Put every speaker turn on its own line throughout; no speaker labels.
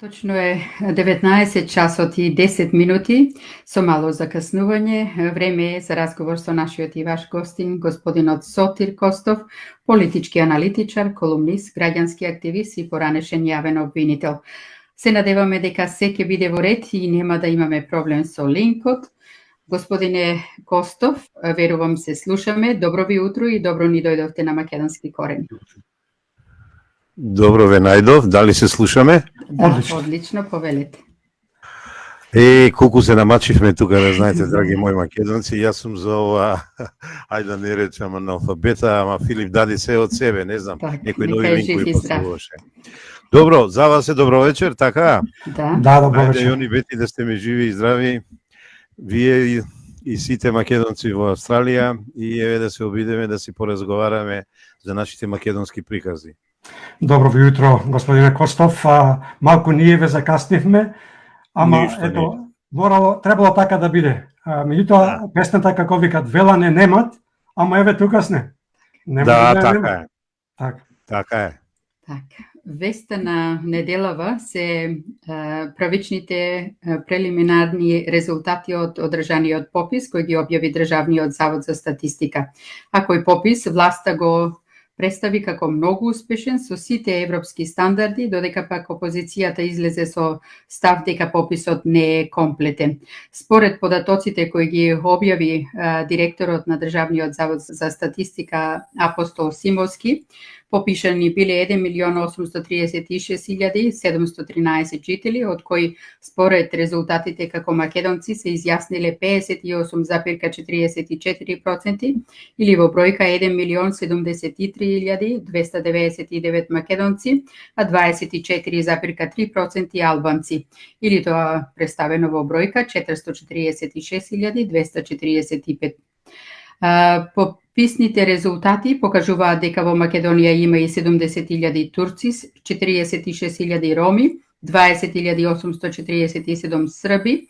Точно е 19 часот и 10 минути, со мало закаснување. Време е за разговор со нашиот и ваш гостин, господинот Сотир Костов, политички аналитичар, колумнист, граѓански активист и поранешен јавен обвинител. Се надеваме дека се ќе биде во ред и нема да имаме проблем со линкот. Господине Костов, верувам се слушаме. Добро ви утро и добро ни дојдовте на Македонски корен.
Добро ве најдов, дали се слушаме?
Да, одлично, повелете.
Колку се намачивме тука, да знаете, драги мои македонци, јас сум за ова, ајде да не речам аналфабета, ама Филип даде се од себе, не знам, некој нови линкови поставуваше. Добро, за вас е добро вечер, така?
Да,
добро вечер.
Ајде, Јони Бети, да сте ми живи и здрави, вие и сите македонци во Австралија, и еве да се обидеме да си поразговараме за нашите македонски прикази.
Добро ви утро, господине Костов. Малку ние ве закаснивме, ама ето, требало така да биде. Меѓутоа, песната како викат, велане немат, ама еве тука сне.
Да, така е. Така е.
Веста на неделава се правичните прелиминарни резултати од одржаниот попис кој ги објави Државниот завод за статистика. А кој попис власта го представи како многу успешен со сите европски стандарди, додека пак опозицијата излезе со став дека пописот не е комплетен. Според податоците кои ги објави директорот на Државниот завод за статистика Апостол Симовски, попишани биле 1.836.713 жители, од кои според резултатите како македонци се изјасниле 58,44% или во бројка 1.073.299 македонци, а 24,3% албанци, или тоа представено во бројка 446.245. Пописните резултати покажуваат дека во Македонија има и 70.000 турци, 46.000 роми, 20.847 срби,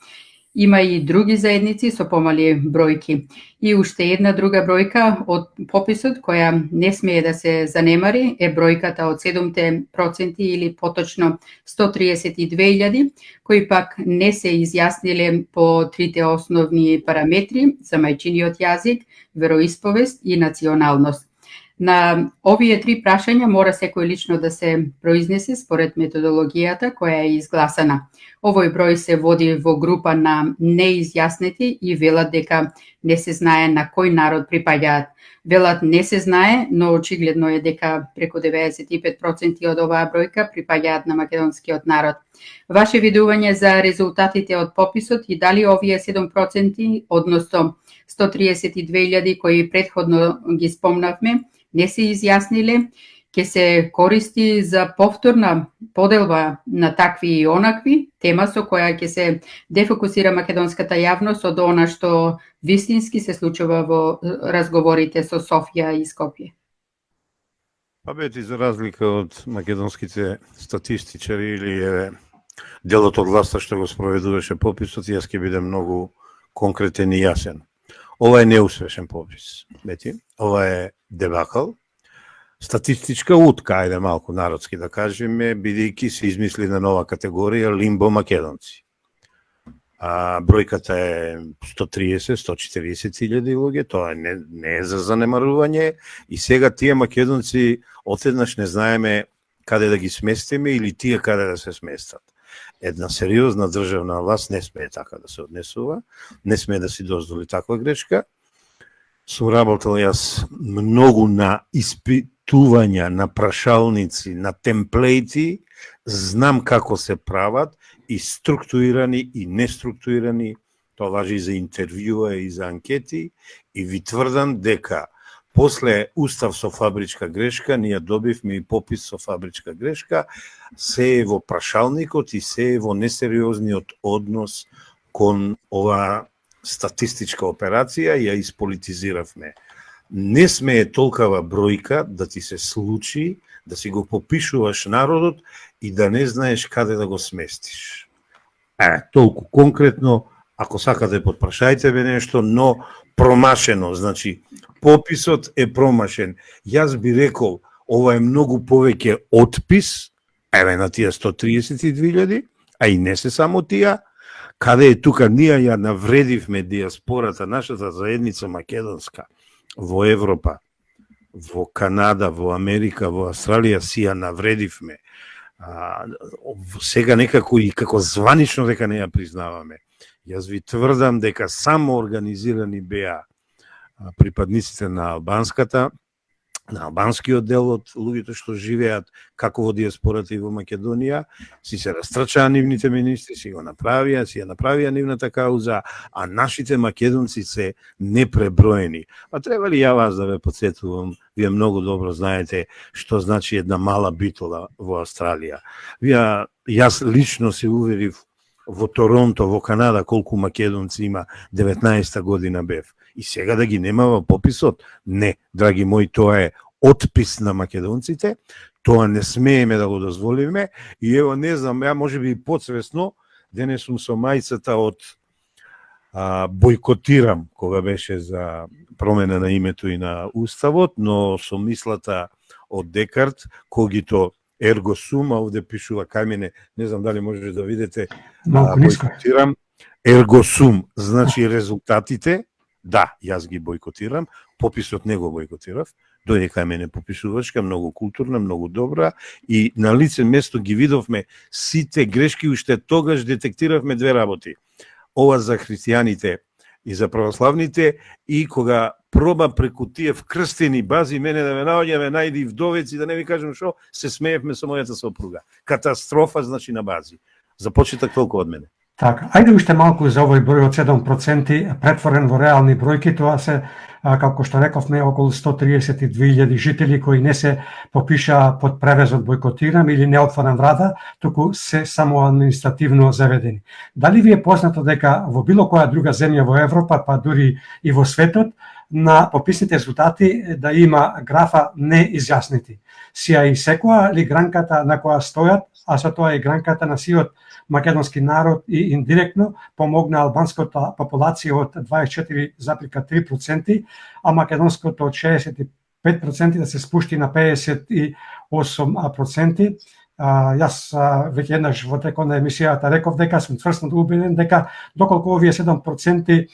има и други заедници со помали бројки. И уште една друга бројка од пописот која не смее да се занемари е бројката од 7% или поточно 132.000 кои пак не се изјасниле по трите основни параметри за мајчиниот јазик, вероисповест и националност. На овие три прашања мора секој лично да се произнесе според методологијата која е изгласана. Овој број се води во група на неизјаснети и велат дека не се знае на кој народ припаѓаат. Велат не се знае, но очигледно е дека преку 95% од оваа бројка припаѓаат на македонскиот народ. Ваше видување за резултатите од пописот и дали овие 7%, односно 132.000 кои претходно ги спомнавме, не се изјасниле, ќе се користи за повторна поделба на такви и онакви, тема со која ќе се дефокусира македонската јавност од она што вистински се случува во разговорите со Софија и Скопје.
Па бети, за разлика од македонските статистичари или делот од власта што го спроведуваше пописот, јас ќе бидем многу конкретен и јасен. Ова е неуспешен попис, бети. Ова е дебакал. Статистичка утка, ајде малку народски да кажеме, бидејќи се измисли на нова категорија лимбо македонци. Бројката е 130-140 луѓе, тоа не е за занемарување и сега тие македонци отеднаш не знаеме каде да ги сместиме или тие каде да се сместат. Една сериозна државна власт не смее така да се однесува, не смее да си дозволи таква грешка. Сум работел јас многу на испитувања, на прашалници, на темплејти, знам како се прават и структурирани и неструктурирани, тоа важи и за интервјуа и за анкети, и ви тврдам дека после устав со фабричка грешка, ние добивме и попис со фабричка грешка, се е во прашалникот и се е во несериозниот однос кон ова статистичка операција, ја исполитизиравме. Не смее толкава бројка да ти се случи, да си го попишуваш народот и да не знаеш каде да го сместиш. Толку конкретно, ако сакате подпрашајте ме нешто, но промашено, значи пописот е промашен. Јас би рекол, ова е многу повеќе отпис, еве на тие 132.000, а и не се само тие, каде е тука ние ја навредивме диаспората, нашата заедница македонска во Европа, во Канада, во Америка, во Австралија си ја навредивме. Сега некако и како званично дека не ја признаваме. Јас ви тврдам дека само организирани беа припадниците на албанскиот дел од луѓето што живеат како во диаспората и во Македонија, си се растрчаа нивните министри, си ја направија нивната кауза, а нашите македонци се непреброени. Па треба ли ја вас да ве подсетувам, вие многу добро знаете што значи една мала битола во Австралија. Јас лично се уверив во Торонто, во Канада, колку македонци има, 19-та година бев. И сега да ги нема во пописот? Не, драги мои, тоа е отпис на македонците, тоа не смееме да го дозволиме, и ево, не знам, ја може би подсвесно, денес сум со мајцата од бойкотирам, кога беше за промена на името и на уставот, но со мислата од Декарт, когито ерго сум, а овде пишува кај мене, не знам дали можете да видите, бойкотирам, ерго сум, значи резултатите, да, јас ги бойкотирам, пописот не го бойкотирав, дојде кај мене пописувачка, многу културна, многу добра, и на лице место ги видовме сите грешки, уште тогаш детектиравме две работи. Ова за христијаните и за православните, и кога проба преку тие вкрстени бази мене да ме наоѓаме најди вдовец и да не ви кажем што, се смеевме со мојата сопруга. Катастрофа, значи, на бази. За почеток толку од мене.
Така, ајде уште малку за овој број од 7% претворен во реални бројки, тоа се, како што рековме, околу 132.000 жители кои не се попишаа под превезот бойкотирам или не отворам врата, туку се само административно заведени. Дали ви е познато дека во било која друга земја во Европа, па дури и во светот, на пописните резултати да има графа неизјаснети? Сија и секоја ли гранката на која стојат, а со тоа и гранката на сиот македонски народ и индиректно помогна албанската популација од 24,3%, а македонското од 65% да се спушти на 58%. Јас веќе еднаш во текот на емисијата реков дека сум цврстно убеден дека доколку овие 7%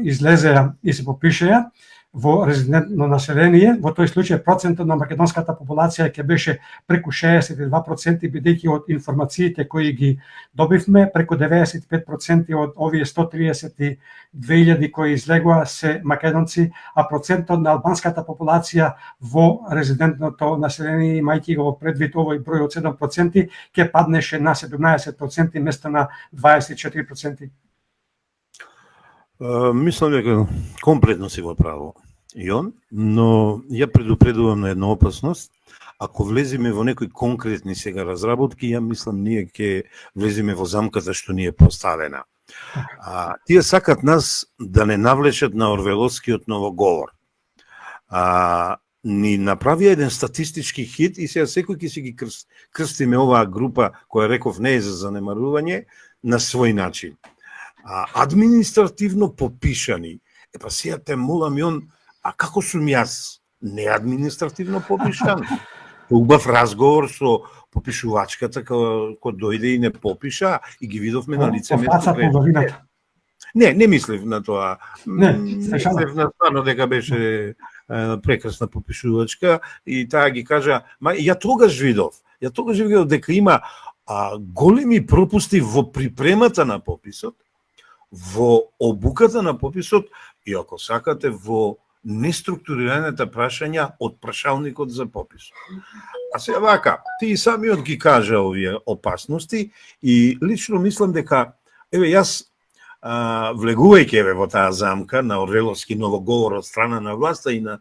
излезеа и се попишеа во резидентно население, во тој случај процентот на македонската популација ќе беше преку 62%, бидејќи од информациите кои ги добивме, преку 95% од овие 132.000 кои излегоа се македонци, а процентот на албанската популација во резидентното население, имајќи го предвид овој број од 7%, ќе паднеше на 17% место на 24%.
Мислам дека комплетно си во право и он, но ја предупредувам на една опасност. Ако влеземе во некои конкретни сега разработки, ја мислам ние ќе влеземе во замката што ни е поставена. Тие сакат нас да не навлечат на орвеловскиот новоговор. Ни направија еден статистички хит и сега секој ќе си ги крстиме оваа група, која реков не е за занемарување, на свој начин. Административно попишани. Па сега те молам јон, а како сум јас? Не административно попишан. Убав разговор со попишувачката кој дојде и не попиша и ги видовме на лице место. Не мислев на тоа. Мислев на стварно дека беше прекрасна попишувачка и таа ги кажа, ја тогаш видов дека има големи пропусти во припремата на пописот, во обуката на пописот и ако сакате во неструктурираните прашања од прашалникот за пописот. А сега вака, ти самиот ги кажа овие опасности и лично мислам дека еве јас влегувајќи во таа замка на орвеловски новоговор од страна на власта и на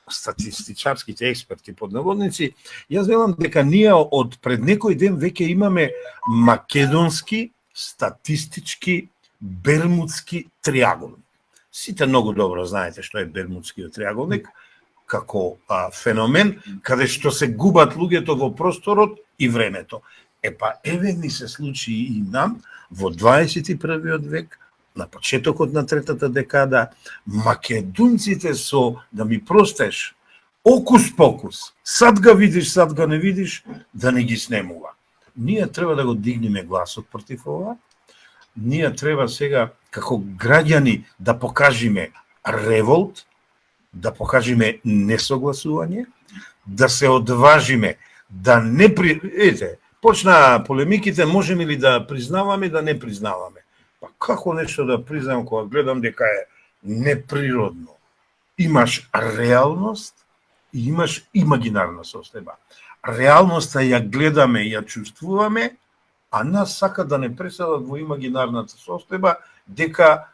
статистичарските експерти под наводници, јас велам дека ние од пред некој ден веќе имаме македонски статистички Бермудски триаголник. Сите многу добро знаете што е Бермудскиот триаголник, како феномен, каде што се губат луѓето во просторот и времето. Еве ни се случи и нам во 21. век, на почетокот на третата декада, македонците со, да ми простеш, окус-покус, сад га видиш, сад га не видиш, да не ги снемува. Ние треба да го дигнеме гласот против ова. Ние треба сега, како граѓани, да покажеме револт, да покажеме несогласување, да се одважиме, да не почна полемиките, можеме ли да признаваме, да не признаваме. Па како нешто да признам кога гледам дека е неприродно? Имаш реалност и имаш имагинарна состојба. Реалноста ја гледаме и ја чувствуваме, а нас сака да не преселат во имагинарната состојба, дека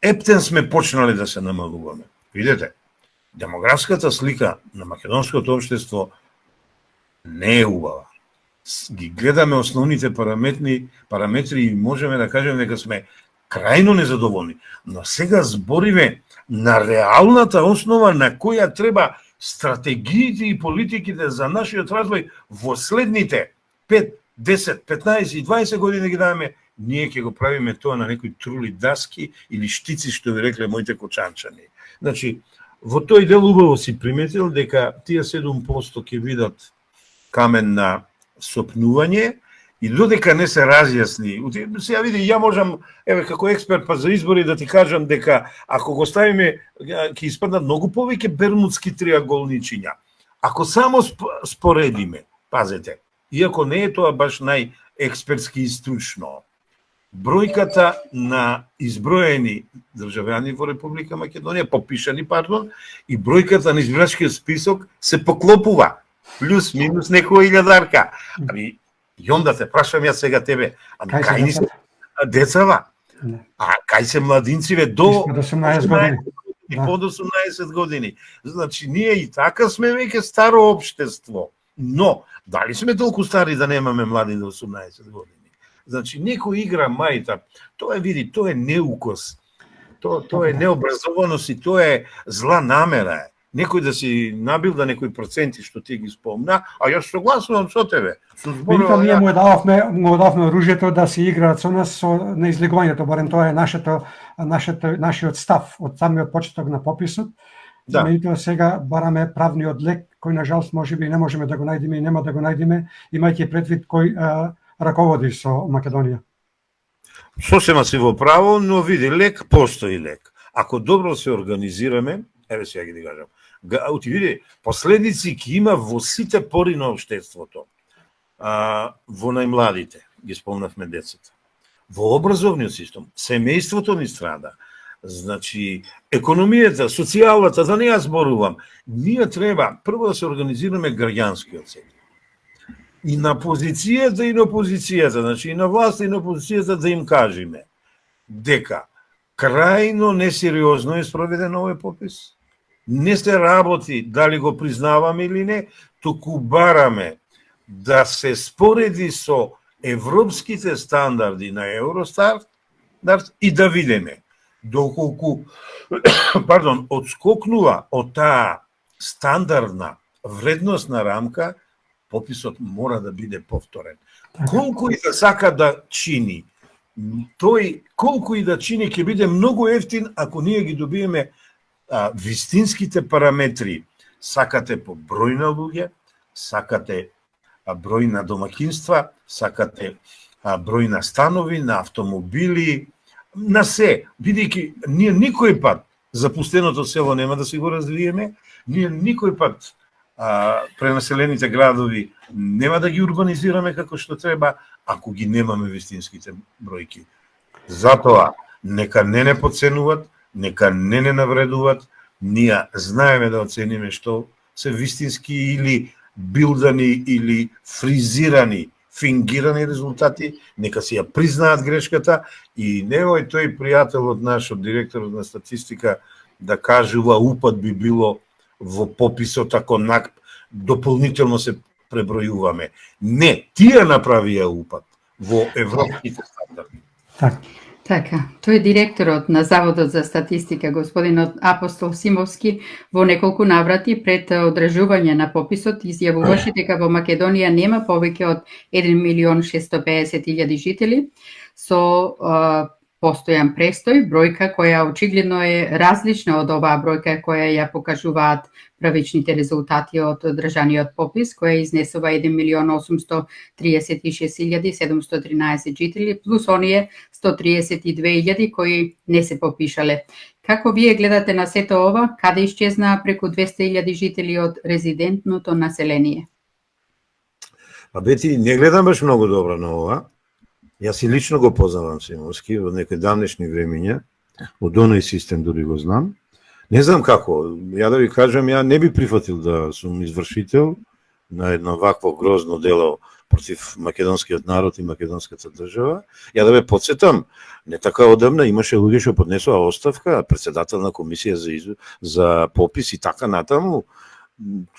ептен сме почнали да се намалуваме. Видете, демографската слика на македонското општество не е убава. Ги гледаме основните параметри и можеме да кажеме дека сме крајно незадоволни. Но сега збориме на реалната основа на која треба стратегиите и политиките за нашиот развој во следните 5, 10, 15 и 20 години ги даваме, ние ќе го правиме тоа на некои трули даски или штици, што ви рекле моите кочанчани. Значи, во тој дел убаво си приметил дека тие 7% ќе видат камен на сопнување и додека не се разјасни. Сега види, ја можам, како експерт па за избори да ти кажам дека ако го ставиме, ќе испаднат многу повеќе бермудски триаголничиња. Ако само споредиме, пазете, иако не е тоа баш најекспертски и стручно, бројката на изброени државјани во Република Македонија, попишани, и бројката на избирачкиот список се поклопува. Плюс, минус некоја илјадарка. Ами, и онда те прашам ја сега тебе, кај ни се децава? А кај се младинциве до 18 години? И под 18 години. Значи, ние и така сме веќе старо општество. Но, дали сме толку стари да немаме млади до 18 години? Значи, некој игра мајта. Тоа види, тоа е неукос. Тоа е необразованост и тоа е зла намера. Некој да си набил да некои проценти што ти ги спомна, а јас согласувам со тебе.
Меѓутоа ние му дававме оружјето да се играат со нас со неизлегувањето, барем тоа е нашиот став од самиот почеток на пописот. Да. Меѓутоа сега бараме правниот лек кој на жалост можеби не можеме да го најдеме и нема да го најдеме, имајќи предвид кој раководи со Македонија.
Сосема си во право, но види, лек постои лек. Ако добро се организираме, сега ги кажам, види, последици ќе има во сите пори на општеството. Во најмладите, ги спомнавме децата. Во образовниот систем, семејството ни страда. Значи, економијата, социјалната, да не ја зборувам. Ние треба прво да се организираме граѓанскиот сектор. И на позицијата и на опозицијата, значи и на власта и на опозицијата да им кажеме дека крајно несериозно е спроведен овој попис. Не се работи дали го признаваме или не, туку бараме да се спореди со европските стандарди на Евростат и да видиме доколку одскокнува од таа стандардна вредносна рамка, пописот мора да биде повторен. Колку и да сака да чини, тој колку и да чини ќе биде многу ефтин ако ние ги добиеме вистинските параметри. Сакате по број на луѓе, сакате број на домакинства, сакате број на станови, на автомобили, на се. Бидејќи ние никој пат запустеното село нема да си го развиеме, ние никој пат пренаселените градови нема да ги урбанизираме како што треба, ако ги немаме вистинските бројки. Затоа, нека не подценуват, нека не навредуват, ние знаеме да оцениме што се вистински или билдани или фризирани, фингирани резултати, нека си ја признаат грешката и невој тој пријателот наш, од директорот на статистика, да кажува упад би било во пописот ако дополнително се пребројуваме. Не, тие направија упад во европските стандарди.
Така, тој е директорот на Заводот за статистика, господинот Апостол Симовски, во неколку наврати пред одржување на пописот изјавуваше дека во Македонија нема повеќе од 1.650.000 жители, со постојан престој, бројка која очигледно е различна од оваа бројка која ја покажуваат правичните резултати од држаниот попис, која изнесува 1.836.713 жители, плюс оние 132.000 кои не се попишале. Како вие гледате на сето ова? Каде исчезнаа преку 200.000 жители од резидентното население?
А Бети, не гледам баш многу добро на ова. Јас и лично го познавам Симовски од некои давнешни времиња, од оној систем дури го знам. Не знам како, ја да ви кажам, ја не би прифатил да сум извршител на едно вакво грозно дело против македонскиот народ и македонската држава. Ја да ве подсетам, не така одамна имаше луѓе што поднесоа оставка, председател на комисија за попис и така натаму.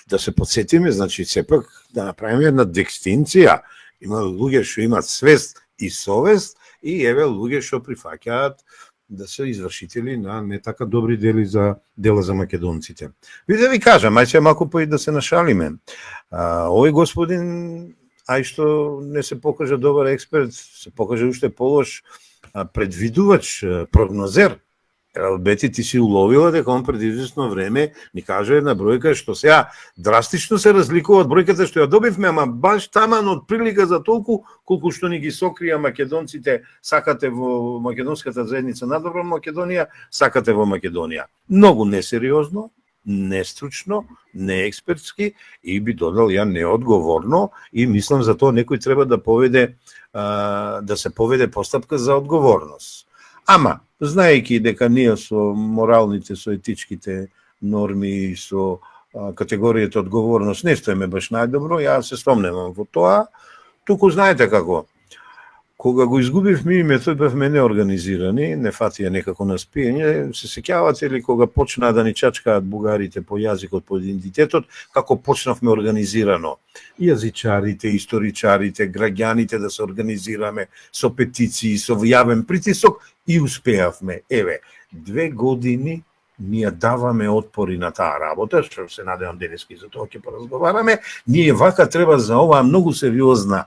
Да се подсетиме, значи сепак да направиме една дистинција. Има луѓе што имаат свест и совест и еве луѓе што прифаќаат да се извршители на не така добри дела за македонците. Ви да ви кажам, ај се малку по и да се нашалиме. Овој господин, ај што не се покажа добар експерт, се покажа уште полош предвидувач, прогнозер. Бети, ти си уловила дека он пред известно време ни кажа една бројка што сега драстично се разликува од бројката што ја добивме, ама баш таман од прилика за толку колку што ни ги сокрија македонците, сакате во македонската заедница на Добра Македонија, сакате во Македонија. Многу несериозно, нестручно, неекспертски и би додал ја неодговорно и мислам за тоа некој треба да се поведе постапка за одговорност. Ама, знаејќи дека ние со моралните, со етичките норми и со категоријата одговорност не стоиме баш најдобро, ја се сомневам во тоа. Туку знаете како, кога го изгубивме името, бевме неорганизирани, не фатија некако на спиење, се сеќавате ли кога почнаа да ни чачкаат бугарите по јазикот, по идентитетот, како почнавме организирано. Јазичарите, историчарите, граѓаните да се организираме со петиции, со јавен притисок и успеавме. Еве, 2 години ние даваме отпори на таа работа, што се надевам денески за тоа ќе поразговараме. Ние вака треба за оваа многу сериозна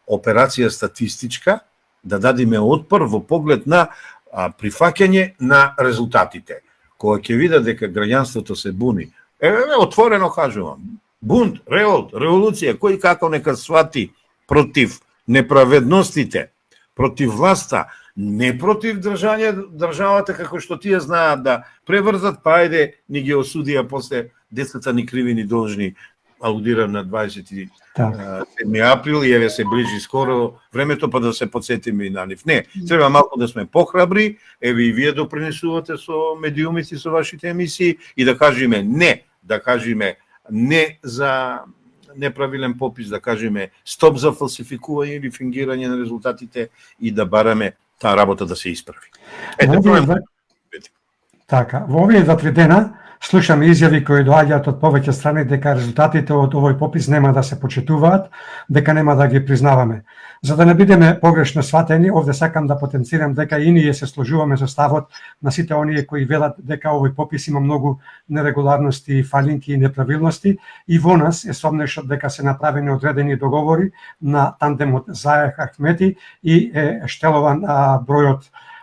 операција статистичка да дадиме отпор во поглед на прифаќање на резултатите. Кога ќе видат дека граѓанството се буни, отворено кажувам, бунт, револт, револуција, кој како нека свати против неправедностите, против власта, не против државата како што тие знаат да преврзат, па ајде ни ги осудија после децата ни криви ни должни, алудирам на 27 април и еве се ближи скоро времето па да се подсетиме и на нив. Не, треба малку да сме похрабри, еве и вие допринесувате со медиумите, со вашите емисии и да кажеме не за неправилен попис, да кажеме стоп за фалсификување или фингирање на резултатите и да бараме таа работа да се исправи.
Така, во овие 2-3 дена слушаме изјави кои доаѓаат од повеќе страни дека резултатите од овој попис нема да се почитуваат, дека нема да ги признаваме. За да не бидеме погрешно сватени, овде сакам да потенцирам дека и ние се сложуваме со ставот на сите оние кои велат дека овој попис има многу нерегуларности, фалинки и неправилности и во нас е сомнешот дека се направени одредени договори на тандемот Заех Ахмети и е штелован бројот,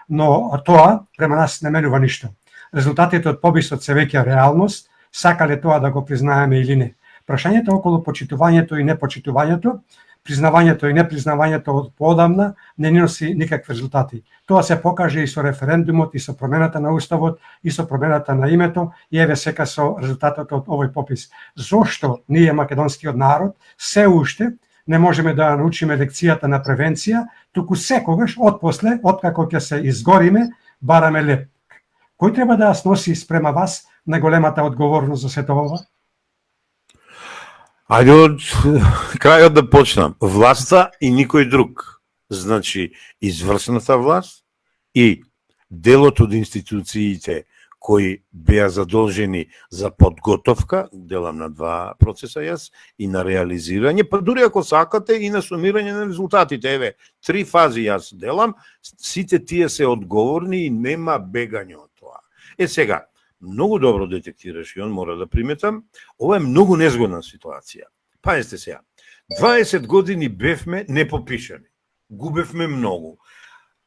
но тоа према нас не менува ништо. Резултатите од пописот се веќе реалност, сакале тоа да го признаеме или не. Прашањето околу почитувањето и непочитувањето, признавањето и непризнавањето од поодамна не носи никакви резултати. Тоа се покаже и со референдумот, и со промената на уставот, и со промената на името, и еве сега со резултатот од овој попис. Зошто ние, македонскиот народ, се уште не можеме да научиме лекцијата на превенција, туку секогаш, отпосле, откако ќе се изгориме, бараме леп. Кој треба да сноси спрема вас најголемата одговорност за сето ова?
Ајде од крајот да почнам. Власта и никој друг. Значи, извршната власт и делот од институциите кои беа задолжени за подготовка, делам на 2 процеса јас, и на реализирање, па дури ако сакате и на сумирање на резултатите. Еве, 3 фази јас делам, сите тие се одговорни и нема бегање од тоа. Сега, многу добро детектираш и он мора да приметам, ова е многу незгодна ситуација. Пајте сега, 20 години бевме непопишани, губевме многу.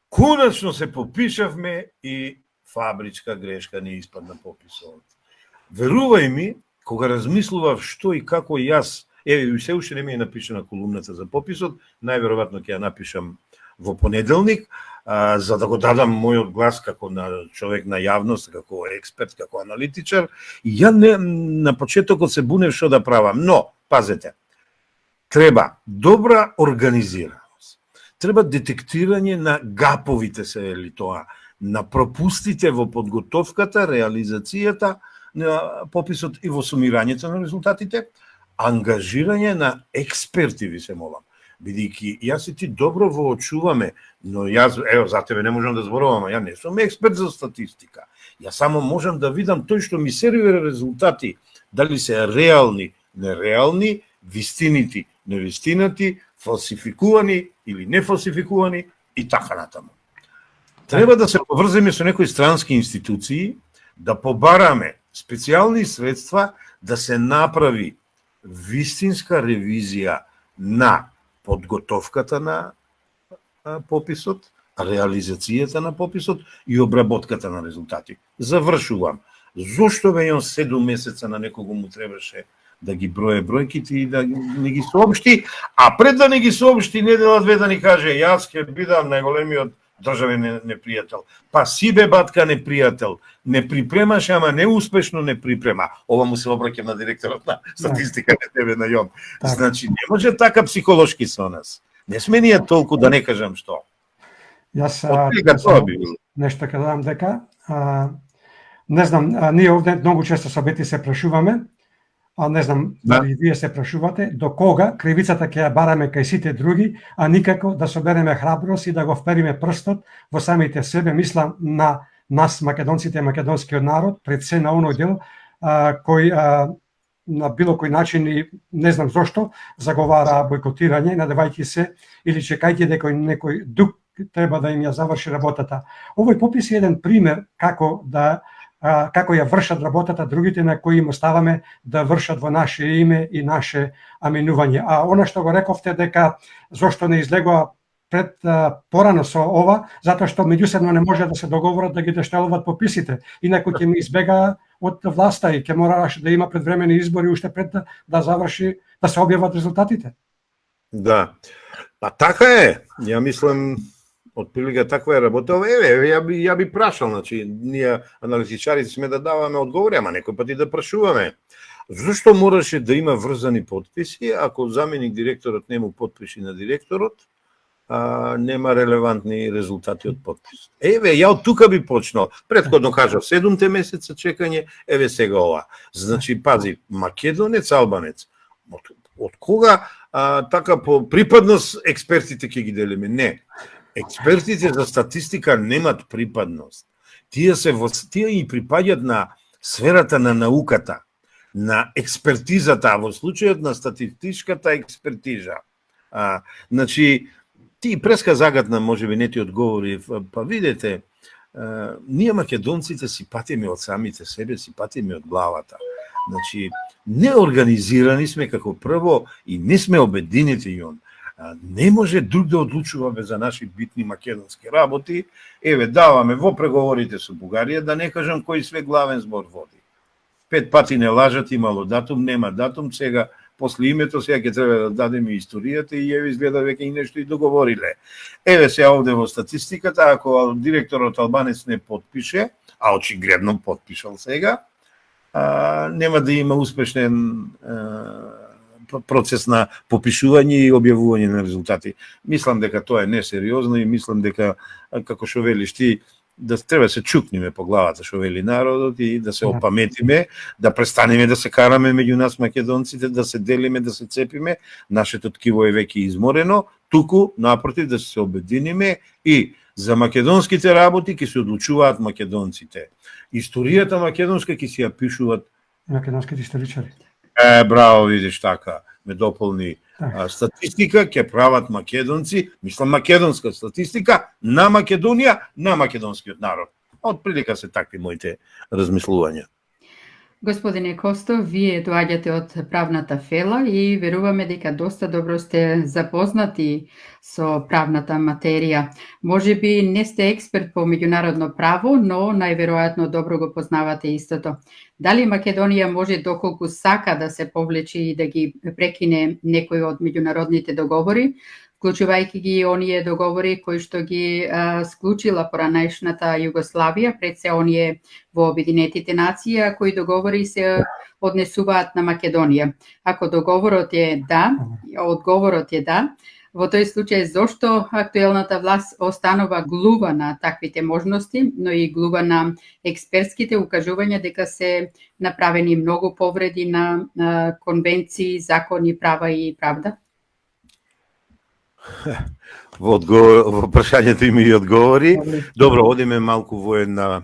Конечно се попишавме и фабричка грешка не испадна пописот. Верувај ми, кога размислував што и како јас, еве, се уште не ми е напишана колумната за пописот, најверојатно ќе ја напишам во понеделник, за да го дадам мојот глас како на човек на јавност, како експерт, како аналитичар. И ја на почетокот се бунев што да правам, но, пазете, треба добра организираност, треба детектирање на гаповите се или тоа, на пропустите во подготовката, реализацијата на пописот и во сумирањето на резултатите, ангажирање на експерти, ви се молам. Бидејќи јас и ти добро воочуваме, но јас, ево, за тебе не можам да зборувам, ја не сум експерт за статистика. Јас само можам да видам тој што ми сервира резултати, дали се реални, нереални, вистинити, невистинати, фалсификувани или нефалсификувани и така натаму. Треба да се поврземе со некои странски институции, да побараме специјални средства да се направи вистинска ревизија на подготовката на пописот, реализацијата на пописот и обработката на резултати. Завршувам. Зошто веќе 7 месеца на некого му требаше да ги броje бројките и да не ги соопшти, а пред да не ги соопшти недела две да ни каже јас ќе бидам најголемиот државен непријател. Па си бе батка непријател, не припремаш, ама неуспешно не припрема. Ова му се обраќам на директорот на статистика на тебе на Јон. Значи не може така психолошки со нас. Не сме ние толку да не кажам што.
Јас нешто ќе дадам дека не знам, ние овде многу често со Бети се прашуваме, а не знам дали вие се прашувате, до кога кривицата ќе ја бараме кај сите други, а никако да собереме храброст и да го впериме прстот во самите себе. Мислам на нас, македонците, македонскиот народ, пред се на оној дел кој на било кој начин и не знам зошто заговара бойкотирање, надевајќи се или чекајќи дека некој друг треба да им ја заврши работата. Овој попис е еден пример како ја вршат работата другите на кои им оставаме да вршат во наше име и наше аминување. А она што го рековте дека зошто не излегува пред порано со ова, затоа што меѓусебно не може да се договорат да ги дештелуваат пописите, инаку ќе ми избега од власта и ќе мораше да има предвремени избори уште пред да заврши, да се објават резултатите.
Да, па така е. Ја мислам, отприлика таква е работа. Еве, ја би прашал, значи, ние аналитичарите сме да даваме одговори, ама некој пати да прашуваме. Зошто мораше да има врзани подписи, ако заменик директорот не му подпиши на директорот, нема релевантни резултати од подпис. Еве, ја од тука би почнал. Претходно кажав 7 месеца чекање, еве сега ова. Значи, пази, македонец, албанец. Од кога така по припадност експертите ќе ги делиме? Не. Експертите за статистика немат припадност. Тие и припаѓаат на сферата на науката, на експертизата, во случајот на статистичката експертиза. Значи, ти преска загатна, можеби не ти одговори, па видете, ние македонците си патиме од самите себе, си патиме од главата. Значи, неорганизирани сме како прво и не сме обединети, Јон. Не може друг да одлучуваме за наши битни македонски работи. Еве, даваме во преговорите со Бугарија, да не кажам кој све главен збор води. 5 пати не лажат, имало датум, нема датум, сега после името сега ќе треба да дадеме историјата и еве изгледа веќе и нешто и договориле. Еве се овде во статистиката, ако директорот албанец не подпише, а очигледно подпишал сега, нема да има успешен процес на попишување и објавување на резултати. Мислам дека тоа е несериозно и мислам дека, како што велиш ти, да треба се чукниме по главата што вели народот и да се опаметиме, да престанеме да се караме меѓу нас македонците, да се делиме, да се цепиме, нашето ткиво е веќе изморено, туку напротив да се обединиме и за македонските работи ќе се одлучуваат македонците. Историјата македонска ќе си ја пишуваат
македонските историчари.
Браво, видиш така, ме дополни. Статистика ќе прават македонци, мислам македонска статистика на Македонија, на македонскиот народ. Од прилика се такви моите размислувања.
Господине Костов, вие доаѓате од правната фела и веруваме дека доста добро сте запознати со правната материја. Може би не сте експерт по меѓународно право, но најверојатно добро го познавате истото. Дали Македонија може доколку сака да се повлечи и да ги прекине некои од меѓународните договори, вклучувајќи ги оние договори кои што ги склучила поранајшната Југославија, пред се оние во Обединетите нации, а кои договори се однесуваат на Македонија? Ако одговорот е да, во тој случај зошто актуелната власт останува глува на таквите можности, но и глува на експертските укажувања дека се направени многу повреди на конвенции, закони, права и правда?
Во прашањето ми одговори. Добро, одиме малку во една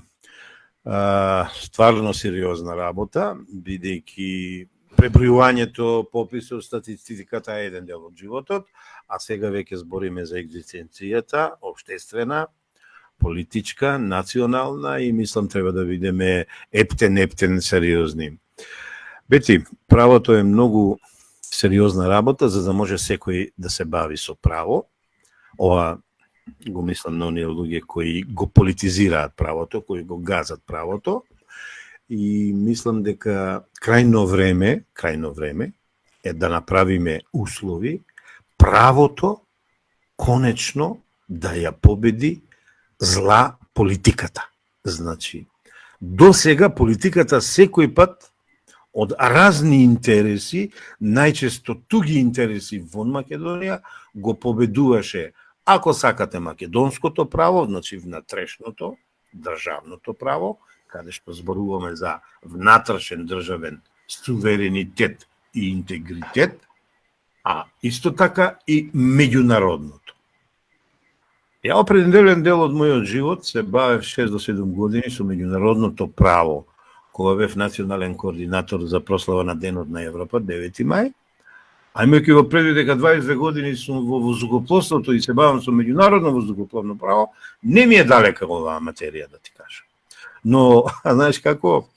стварно сериозна работа, бидејќи пребројувањето, пописот, статистиката е еден дел од животот, а сега веќе збориме за екзистенцијата, општествена, политичка, национална и мислам треба да видиме ептен сериозни. Бети, правото е многу сериозна работа, за да може секој да се бави со право. Ова го мислам на оние луѓе кои го политизираат правото, кои го газат правото. И мислам дека крајно време е да направиме услови правото конечно да ја победи зла политиката. Значи, до сега политиката секој пат од разни интереси, најчесто туги интереси вон Македонија, го победуваше, ако сакате, македонското право, значи внатрешното, државното право, каде што зборуваме за внатрешен државен суверенитет и интегритет, а исто така и меѓународното. Ја определен дел од мојот живот се бавев 6 до 7 години со меѓународното право, кога бев национален координатор за прослава на Денот на Европа, 9 мај, а имајќи го предвид дека 22 години сум во воздухопловството и се бавам со меѓународно воздухопловно право, не ми е далека оваа материја, да ти кажам. Но, знаеш како,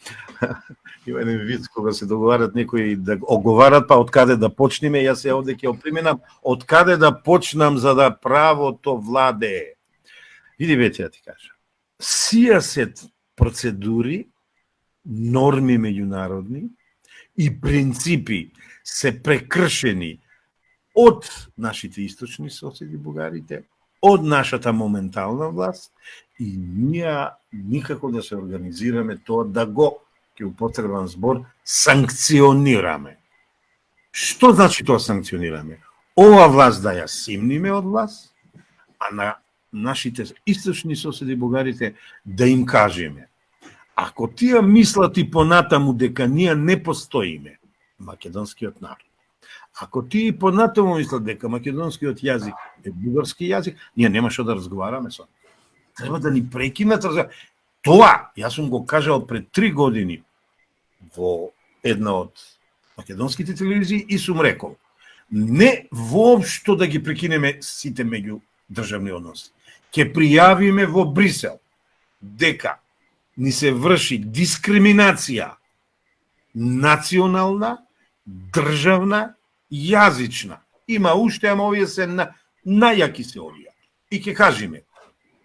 има еден вид кога се договарат некои да оговарат, па од каде да почнеме, јас се овде ќе оприменам, од каде да почнам за да правото владее. Види веќе, да ти кажам, сијасет процедури, норми меѓународни и принципи се прекршени од нашите источни соседи бугарите, од нашата моментална власт и ние никако да се организираме тоа да го, ќе употребам збор, санкционираме. Што значи тоа санкционираме? Ова власт да ја симниме од власт, а на нашите источни соседи бугарите да им кажеме: ако тие мислат и понатаму дека ние не постоиме, македонскиот народ, ако тие и понатаму мислат дека македонскиот јазик е бугарски јазик, ние нема што да разговараме со. Треба да ни прекинат разговор. Тоа, јас сум го кажал пред 3 години во една од македонските телевизии и сум рекол: не воопшто да ги прекинеме сите меѓудржавни односи. Ќе пријавиме во Брисел дека ни се врши дискриминација национална, државна, јазична. Има уште, ама овие се најаки се овие. И ќе кажеме: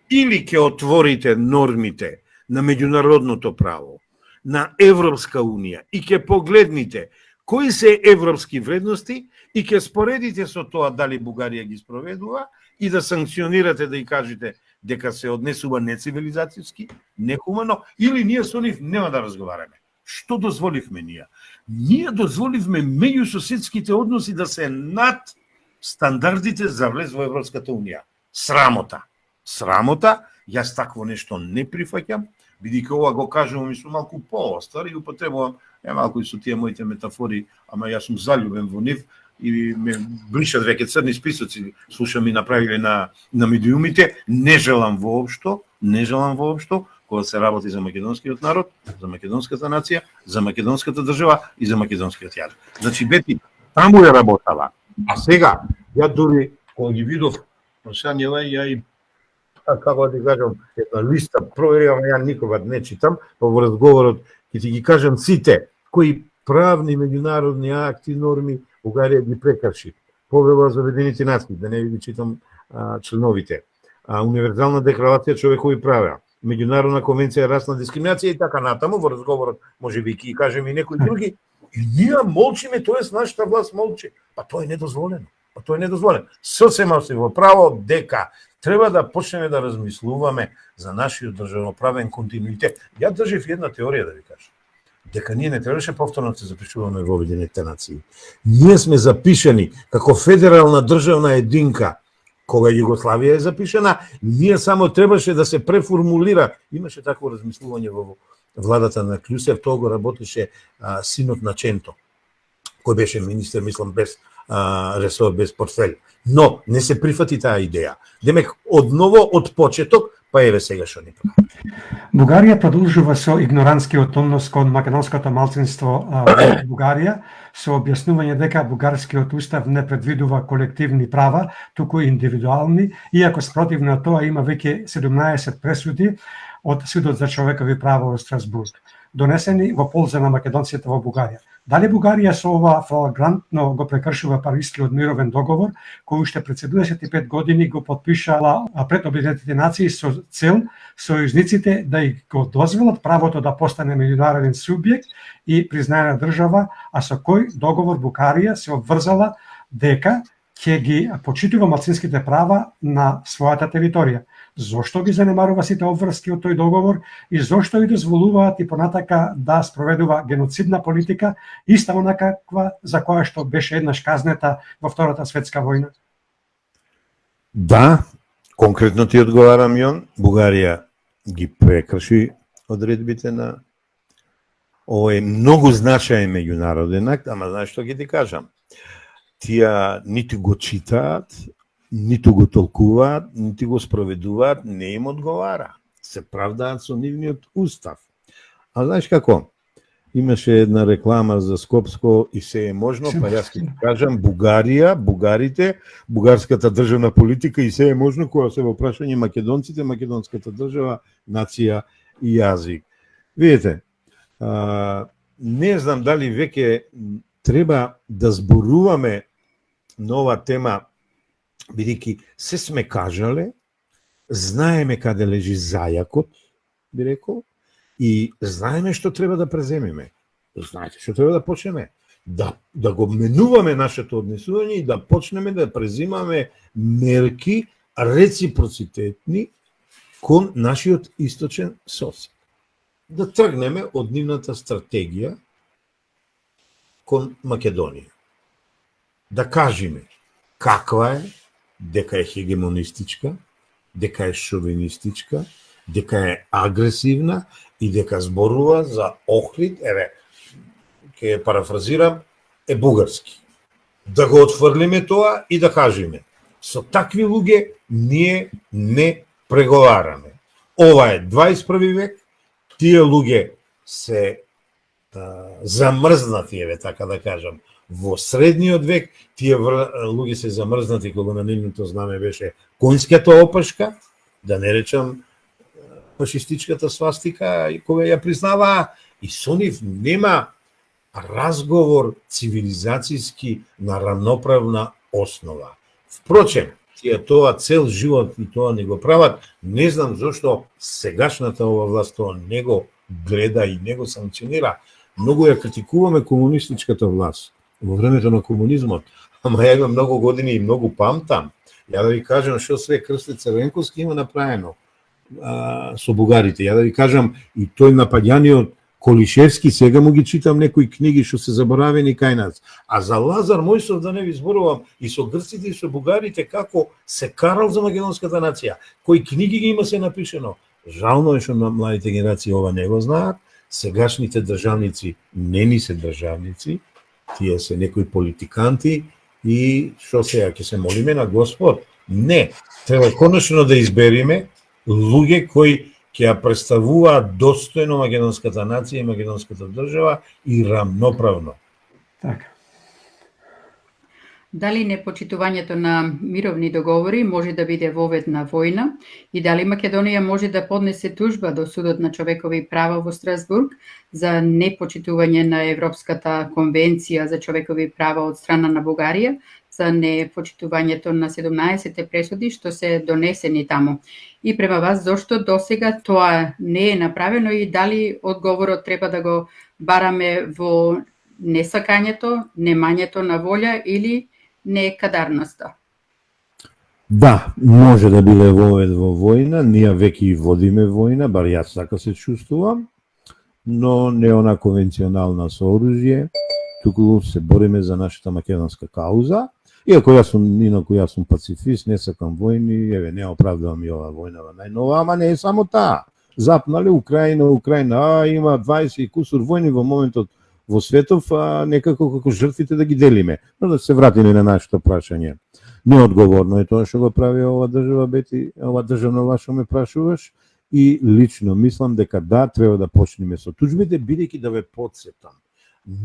или ќе отворите нормите на меѓународното право, на Европска унија и ќе погледните кои се европски вредности и ќе споредите со тоа дали Бугарија ги спроведува и да санкционирате, да и кажете дека се однесува нецивилизацијски, нехумано, или ние со нив нема да разговараме. Што дозволивме ние? Ние дозволивме меѓусоседските односи да се над стандардите за влез во Европската унија. Срамота. Срамота, јас такво нешто не прифаќам, бидејќи ова го кажувам и сум малку поостар и употребувам малку и со тие моите метафори, ама јас сум заљубен во нив и ме бришат веќе црни списоци, слушам и направиле на медиумите, не желам воопшто, кога се работи за македонскиот народ, за македонската нација, за македонската држава и за македонскиот јазик. Значи, бети, таму е работава. А сега, ја дури, кога ги видов прашањава, ја и како да ти кажам, една листа проверувам, ја никога не читам, па во разговорот ќе ти ги кажам сите кои правни меѓународни акти, норми Бугарија ги прекрши. Повела за Обединените нации, да не ви читам членовите. Универзална декларација човекови права, меѓународна конвенција расна дискриминација и така натаму, во разговорот може би ќе кажеме и некои други. И ние молчиме, тоест нашата власт молчи. Па тоа е недозволено. Па тоа е недозволено. Сосема се во право дека треба да почнеме да размислуваме за нашиот државноправен континуитет. Ја држев една теорија да ви кажам. Дека ние не требаше повторно да се запишуваме во Обединетите нации. Ние сме запишани како федерална државна единка кога Југославија е запишана, ние само требаше да се преформулира. Имаше такво размислување во владата на Клюсев, тоа го работеше синот на Ченто, кој беше министер, мислам, без ресор, без портфел. Но не се прифати таа идеја. Демек, одново од почеток, па еве сега што ни прави.
Бугарија продолжува со игнорантскиот однос кон македонското малцинство во Бугарија, со објаснување дека бугарскиот устав не предвидува колективни права, туку индивидуални, иако спротивно на тоа има веќе 17 пресуди од Судот за човекови права во Страсбург, донесени во полза на македонците во Бугарија. Дали Бугарија со ова флагрантно го прекршува Парискиот мировен договор, кој уште пред 75 години го подпишала пред Обединетите нации со цел сојузниците да и го дозволат правото да постане меѓународен субјект и признаена држава, а со кој договор Бугарија се обврзала дека ќе ги почитува малцинските права на својата територија. Зошто ги занемарува сите обврски од тој договор и зошто и дозволуваат и понатака да спроведува геноцидна политика, иста онаква за која што беше еднаш казнета во Втората светска војна?
Да, конкретно ти одговарам, Јон, Бугарија ги прекрши одредбите на овој многу значаен меѓународен акт, ама знаеш што ќе ти кажам? Тие ниту го читаат, ниту го толкуваат, ниту го спроведуваат, не им одговара. Се правдаат со нивниот устав. А знаеш како? Имаше една реклама за Скопско и се е можно, па јас ќе кажам Бугарија, бугарите, бугарската државна политика и се е можно кога се во прашање македонците, македонската држава, нација и јазик. Видите, не знам дали веќе треба да зборуваме на ова тема, бидејќи се сме кажале, знаеме каде лежи зајакот, би рекол, и знаеме што треба да преземеме. Знаете што треба да почнеме? Да го менуваме нашето однесување и да почнеме да презимаме мерки реципроцитетни кон нашиот источен сосед. Да тргнеме од нивната стратегија кон Македонија. Да кажеме каква е, дека е хегемонистичка, дека е шовинистичка, дека е агресивна и дека зборува за Охрид, еве, ќе парафразирам, е бугарски. Да го отфрлиме тоа и да кажеме, со такви луѓе ние не преговараме. Ова е 21 век, тие луѓе се замрзнати, еве така да кажам, во средниот век, тие луѓе се замрзнати кога на нивното знаме беше конјската опашка, да не речам фашистичката свастика, кога ја признаваа, и со нив нема разговор цивилизацијски на рамноправна основа. Впрочем, тие тоа цел живот и тоа не го прават, не знам зошто сегашната ова власт тоа не го гледа и не го санкционира. Многу ја критикуваме комунистичката власт во времето на комунизмот, ама ја имам многу години и многу памтам. Ја да ви кажам што све Крсте Црвенковски има направено со бугарите. Ја да ви кажам и тој напаѓаниот Колишевски, сега му ги читам некои книги што се заборавени кај нас. А за Лазар Мојсов да не ви зборувам и со грците и со бугарите како се карал за македонската нација. Кои книги ги има се напишено. Жално е што на младите генерации ова не го знаат. Сегашните државници не ни се државници, тие се некои политиканти и што сега ќе се молиме на Господ? Не, треба конечно да избериме луѓе кои ќе ја представуваат достојно македонската нација и македонската држава и рамноправно.
Така.
Дали непочитувањето на мировни договори може да биде вовед на војна и дали Македонија може да поднесе тужба до Судот на човекови права во Страсбург за непочитување на Европската конвенција за човекови права од страна на Бугарија, за непочитувањето на 17 пресуди што се донесени таму. И према вас, зошто досега тоа не е направено и дали одговорот треба да го бараме во несакањето, немањето на волја или некадарноста?
Да, може да биле вовед во војна, ние веќе водиме војна, бар јас така се чувствувам, но не она конвенционална со оружје, туку се бориме за нашата македонска кауза. Иако јас сум пацифист, не сакам војни, еве не оправдавам и ова војна најнова, ама не е само таа. Запнале Украина, има 20 и кусур војни во моментот во светов, а некако како жртвите да ги делиме. Но да се вратиме на нашето прашање. Неодговорно е тоа што го прави ова држава, Бети, ова државна власт што ме прашуваш, и лично мислам дека да, треба да почнеме со тужбите, бидејќи да ве потсетам.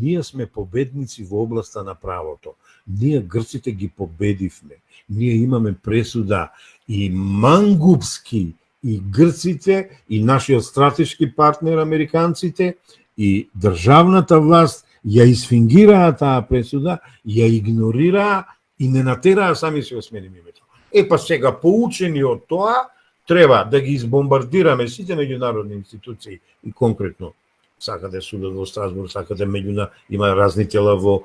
Ние сме победници во областа на правото. Ние грците ги победивме. Ние имаме пресуда и мангупски и грците и нашиот стратешки партнер американците и државната власт ја изфингираа таа пресуда, ја игнорираа и не натераа сами се осменим името. Па сега поучени од тоа треба да ги избомбардираме сите меѓународни институции и конкретно сакате судот во Страсбург, сакате има разни тела во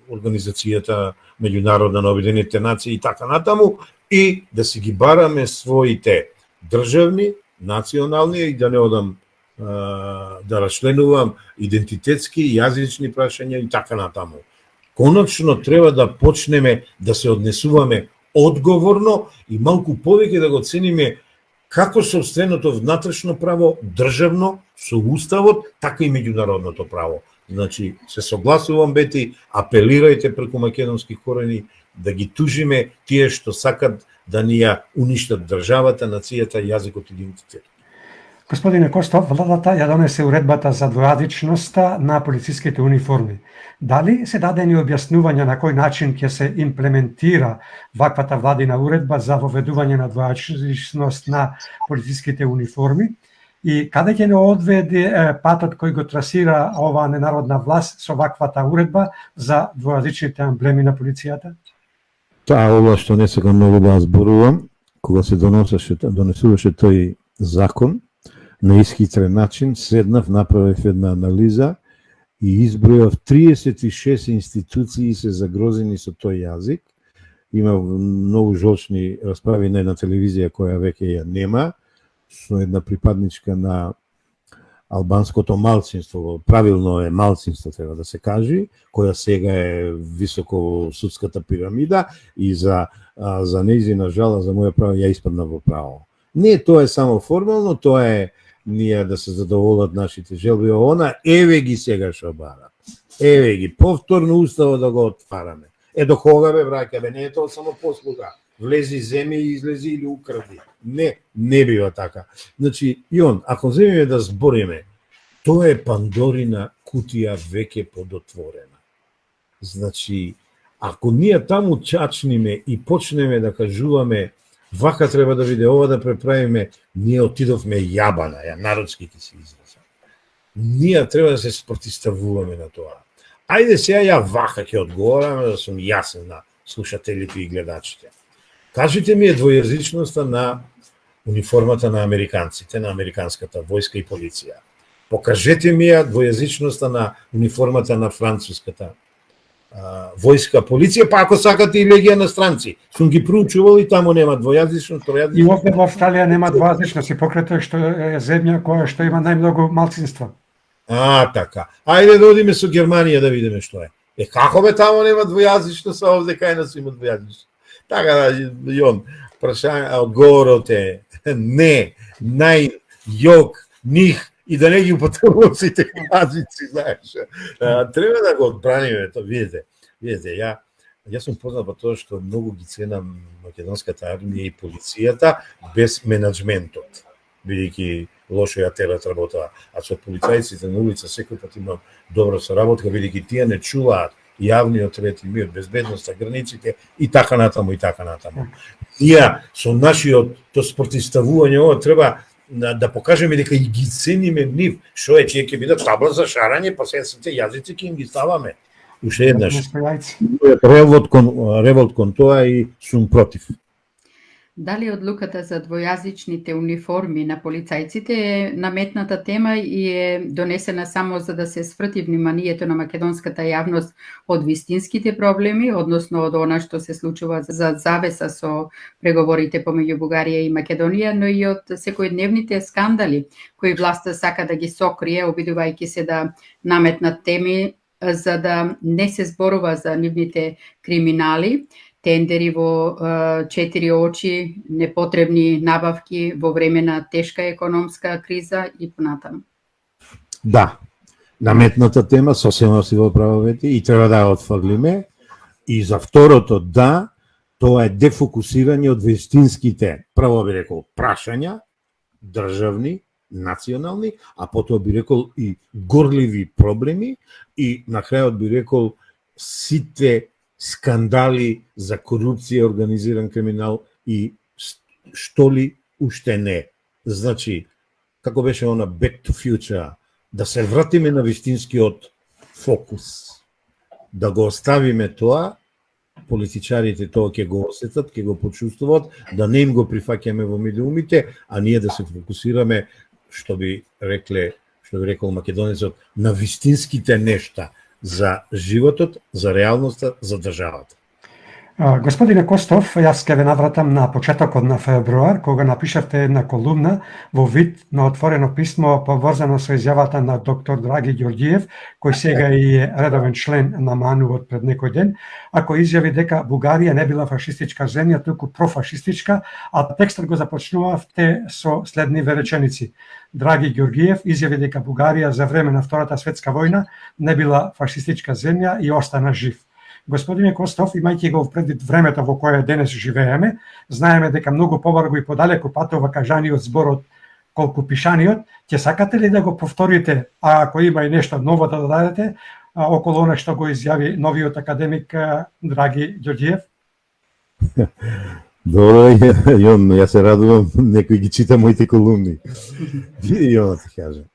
организацијата меѓународна на Обединетите нации и така натаму, и да си ги бараме своите државни, национални, и да не одам да расчленувам идентитетски, јазични прашања и така натаму. Конечно треба да почнеме да се однесуваме одговорно и малку повеќе да го цениме како сопственото внатрешно право, државно, со уставот, така и меѓународното право. Значи, се согласувам, Бети, апелирајте преку македонски корени да ги тужиме тие што сакат да ни ја уништат државата, нацијата, јазикот и идентитетот.
Господине Костов, владата ја донесе уредбата за двојазичноста на полициските униформи. Дали се дадени објаснувања на кој начин ќе се имплементира ваквата владина уредба за воведување на двојазичност на полициските униформи и каде ќе не одведе патот кој го трасира оваа ненародна власт со ваквата уредба за двојазичните емблеми на полицијата?
Таа област што не сакам многу да зборувам, кога се донесуваше тој закон, на исхитрен начин седнав, направив една анализа и избројав 36 институции се загрозени со тој јазик. Има многу жолчни расправи на една телевизија која веќе ја нема, со една припадничка на албанското малцинство, правилно е малцинство треба да се каже, која сега е високо во судската пирамида и за нејзина жала, за моја право, ја испадна во право. Не, тоа е само формално, тоа е ние да се задоволат нашите желби, она еве ги сега што барат. Еве ги, повторно уставот да го отвараме. До кога бе, браќа, бе, не е тоа само послуга. Влези, земи и излези или укради. Не бива така. Значи, Јон, ако земеме да збориме, тоа е Пандорина кутија веќе подотворена. Значи, ако ние таму чачниме и почнеме да кажуваме вака треба да биде, ова да преправиме, ние отидовме јабана, народски ќе се изразам. Ние треба да се спротиставуваме на тоа. Ајде сега ја вака ќе одговорам да сум јасен на слушателите и гледачите. Кажете ми двојазичноста на униформата на американците, на американската војска и полиција. Покажете ми двојазичноста на униформата на француската војска, полиција, па ако сакате и легија на странци. Сум ги проучувал и таму нема двојазичност, тројазичност.
И овде во Австралија нема двојазичност, и покрај што е земја која што има најмногу малцинства.
Така. Ајде да одиме со Германија да видиме што е. Како бе таму нема двојазичност, а овде кај нас има двојазичност. Така да, Јон, одговорот е не, нај, јок, них, и да не ги употребувам сите јазици, знаеш. Треба да го одбраниме, тоа видите, јас сум познат по тоа што многу ги ценам македонската армија и полицијата без менаџментот, бидејќи лошо ја терат работа, а со полицајците на улица секој пат имам добра соработка, бидејќи тие не чуваат јавниот ред и мир, безбедноста, границите и така натаму и така натаму. Ние со нашиот то спротивставување ова треба да покажеме дека и ги цениме нив, што е тие ќе бидат табла за шарање, па се сите јазици ќе им ги ставаме. Уште еднаш. Револт кон тоа и сум против.
Дали одлуката за двојазичните униформи на полицајците е наметната тема и е донесена само за да се сврти вниманието на македонската јавност од вистинските проблеми, односно од она што се случува за завеса со преговорите помеѓу Бугарија и Македонија, но и од секојдневните скандали кои власта сака да ги сокрие, обидувајќи се да наметнат теми за да не се зборува за нивните криминали, тендери во 4 очи, непотребни набавки во време на тешка економска криза и понатаму.
Да, наметната тема сосема си во правовете и треба да ја отфрлиме. И за второто, да, тоа е дефокусирање од вистинските, право би рекол, прашања, државни, национални, а потоа би рекол и горливи проблеми и на крајот би рекол сите скандали за корупција, организиран криминал и што ли уште не. Значи, како беше она Back to Future, да се вратиме на вистинскиот фокус, да го оставиме тоа, политичарите тоа ќе го осетат, ќе го почувствуват, да не им го прифаќаме во медиумите, а ние да се фокусираме, што би рекол македонецот, на вистинските нешта, за животот, за реалноста, за државата.
Господине Костов, јас ќе ве навратам на почетокот на февруар, кога напишавте една колумна во вид на отворено писмо поврзано со изјавата на доктор Драги Ѓорѓиев, кој сега и е редовен член на МАНУ од пред некој ден, ако изјави дека Бугарија не била фашистичка земја, туку профашистичка, а текстот го започнувавте со следниве реченици. Драги Ѓорѓиев изјави дека Бугарија за време на Втората светска војна не била фашистичка земја и остана жив. Господине Костов, имајќи го предвид времето во кое денес живееме, знаеме дека многу побарго и подалеку патува кажаниот зборот колку пишаниот. Ќе сакате ли да го повторите, а ако има и нешто ново да додадете, околу она што го изјави новиот академик Драги Ѓорѓиев?
Добро, Јон, јас се радувам, некој ги чита моите колумни. Види, Јон, ти кажа.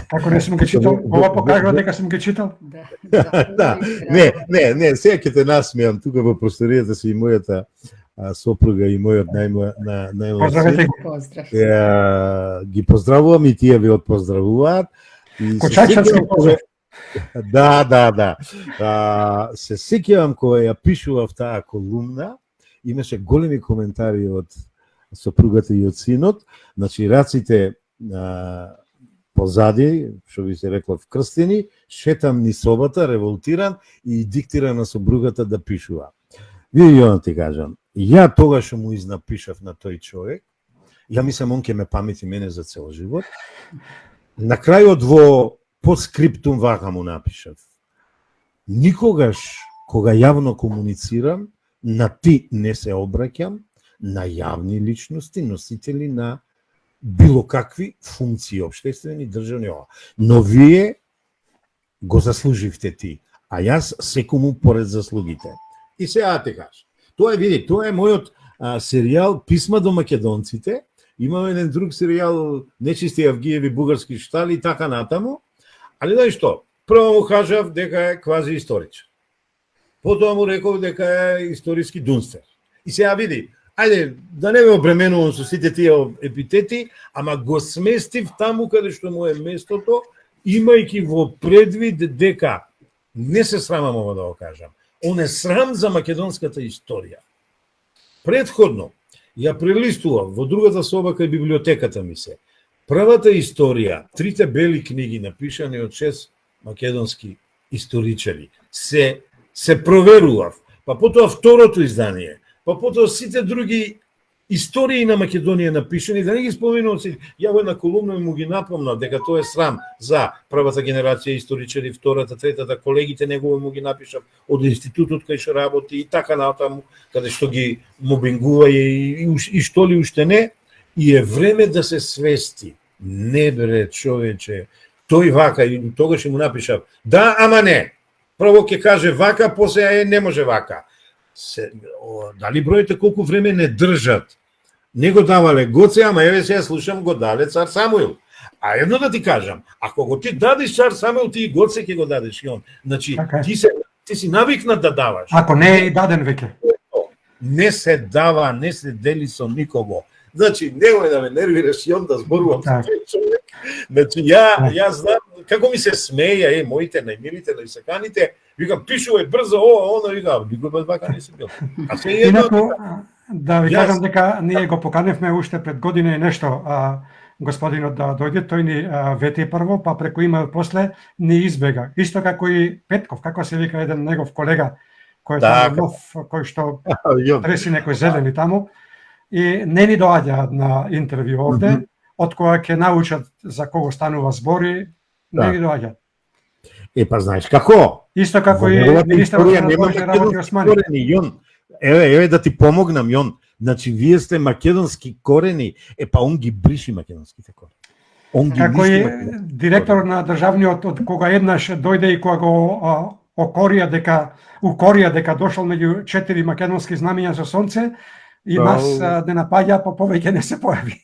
Како не сум ги читал? Ова покажува дека сум ги читал?
Да. Не, сега ќе те насмеам тука во просторијата си и мојата сопруга и мојот најмлад
Поздравете ги.
Ги поздравувам и тие ви отпоздравуваат.
Кочачански поздрав.
Да. Се сеќавам кога ја пишував таа колумна, имаше големи коментари од сопругата и од синот, значи раците позади, што би се рекло вкрстени, шетам ни собата, револтиран и диктиран на сопругата да пишува. Види, Јона, ти кажам, ја тогаш што му изнапишав на тој човек, ја мислам он ќе ме памети мене за цел живот, на крајот во подскриптум вака му напишав. Никогаш, кога јавно комуницирам, на ти не се обраќам, на јавни личности, носители на било какви функции, општествени, државни, ова. Но вие го заслуживте ти, а јас секому поред заслугите. И сега те кажа. Тоа е мојот серијал Писма до македонците. Имаме еден друг серијал Нечисти Авгиеви бугарски штали и така натаму. Али знаеш што? Прво му кажав дека е квази историчар. Потоа му реков дека е историски дунстер. И сега види, ајде, да не ме обременувам со сите тие епитети, ама го сместив таму каде што му е местото, имајќи во предвид дека не се срамам ова да го кажам. Он е срам за македонската историја. Предходно, ја прелистував во другата соба кај библиотеката ми се. Првата историја, 3 бели книги напишани од 6 македонски историчари, се проверував. Па потоа второто издание, па потоа сите други истории на Македонија напишани, да не ги споменувам сите. Ја во една колумна му ги напомнав дека тоа е срам за првата генерација историчари, втората, третата, колегите негови му ги напишав од институтот кај што работи и така натаму, каде што ги мобингува и што ли уште не, и е време да се свести. Не бре, човече, тој вака, и тогаш му напишав, да, ама не. Прво ќе каже вака, после не може вака. Дали броите колку време не држат? Не го давале Гоце, ама еве сега слушам го дале цар Самуил. А едно да ти кажам, ако го ти дадеш цар Самуил, ти и Гоце ќе го дадеш и он. Значи, ти си навикнат да даваш.
Ако не е и даден веќе.
Не се дава, не се дели со никого. Значи, немој да ме нервираш и он да зборувам со тој човек. Значи, ја знам, како ми се смеја, моите најмилите, најсаканите, викам, пишувај брзо, оно, викам, никој без вака не се бил. А се едно...
Инаку, да ви кажам дека ние го поканевме уште пред година и нешто, господинот да дојде, тој ни вети прво, па преку имејл после ни избега. Исто како и Петков, како се вика еден негов колега, кој е таму нов, кој што треси некој зелени таму, и не ни доаѓа на интервју овде, од која ќе научат за кого станува збори, не ни доаѓа.
Па знаеш како?
Исто како и министерот на външни работи Османи.
Еве да ти помогнам, Јон. Значи, вие сте македонски корени, па он ги бриши македонските корени.
Како и директор на државниот, од кога еднаш дојде и кога го укорија дека дошол меѓу 4 македонски знамиња со сонце, и нас не напаѓа, па повеќе не се појави.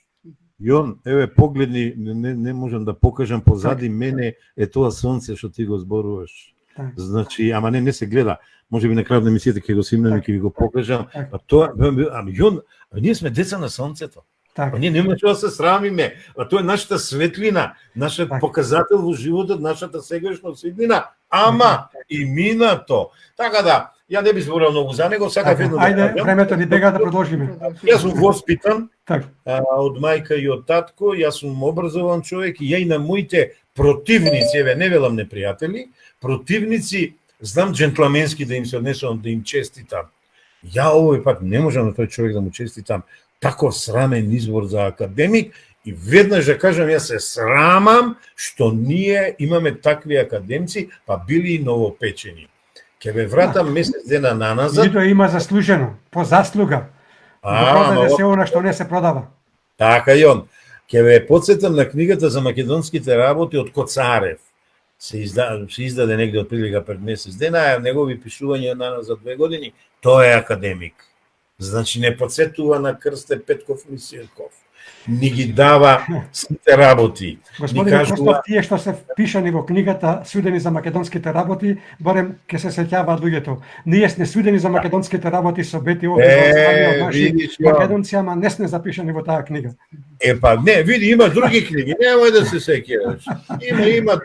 Јон, еве погледни, не можам да покажам позади мене е тоа сонце што ти го зборуваш. Значи, ама не се гледа. Може би на крајот на емисијата ќе го снимам и ќе ви го покажам. Па тоа, Јон, ние сме деца на сонцето. Па ние нема што да се срамиме. Па тоа е нашата светлина, нашиот показател во животот, нашата сегашна светлина, ама и минато. Така да, ја не би зборал многу за него, сакав едно да
кажам. Ајде, времето ни бега да продолжиме.
Јас сум воспитан од мајка и од татко, јас сум образован човек и ја и на моите противници, еве не велам непријатели, противници, знам джентламенски да им се однесувам, да им честитам. Ја овој пат не можам на тој човек да му честитам таков срамен избор за академик и веднаш да кажам, јас се срамам што ние имаме такви академци, па били и новопечени. Ке ве вратам месец дена наназад.
И тоа има заслужено, по заслуга. Да се она што не се продава.
Така, Јон. Ке ве потсетам на книгата за македонските работи од Коцарев. Се издаде негде од прилика пред месец дена, а негови пишувања за 2 години, тој е академик. Значи не подсетува на Крсте Петков Мисирков. Ни ги дава сите работи.
Господин Костов, тие што се впишани во книгата судени за македонските работи, барем ќе се сеќаваат луѓето. Ние сме судени за македонските работи со Бети овде од наши македонци, ама не сме запишани во таа книга.
Па не, види, има други книги, немој да се сеќаваш. Има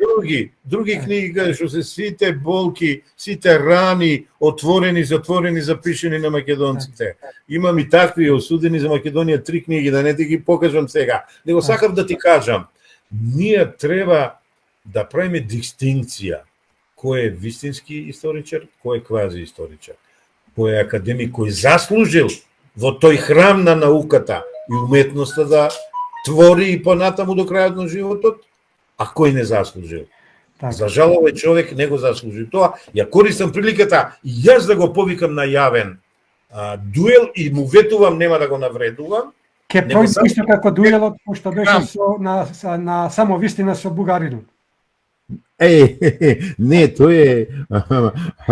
други книги каде што се сите болки, сите рани отворени, затворени, запишани на македонците. Имам и такви осудени за Македонија 3 книги, да не ти ги покажам сега. Него сакав да ти кажам, ние треба да правиме дистинкција кој е вистински историчар, кој е квази историчар, кој е академик, кој заслужил во тој храм на науката и уметноста да твори и понатаму до крајот на животот, а кој не заслужил. За жал овој човек не го заслужи тоа. Ја користам приликата и јас да го повикам на јавен дуел и му ветувам, нема да го навредувам.
Ке пројде исто како дуелот што беше на само вистина со бугаринот.
Не, тој е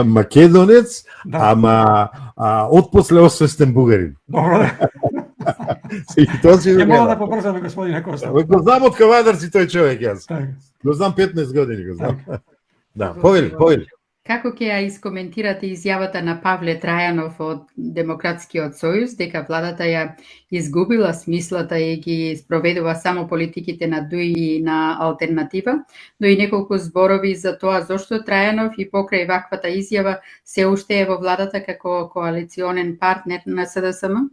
македонец, ама отпосле освестен бугарин.
Добро.
Не
мога да побрзаме, господине Костов.
Го знам од Кавадарци тој човек јас. Го знам 15 години, го знам. Да, повели.
Како ќе ја искоментирате изјавата на Павле Трајанов од Демократскиот сојуз дека владата ја изгубила смислата и ги спроведува само политиките на ДУИ и на алтернатива, но и неколку зборови за тоа зошто Трајанов и покрај ваквата изјава се уште е во владата како коалиционен партнер на СДСМ?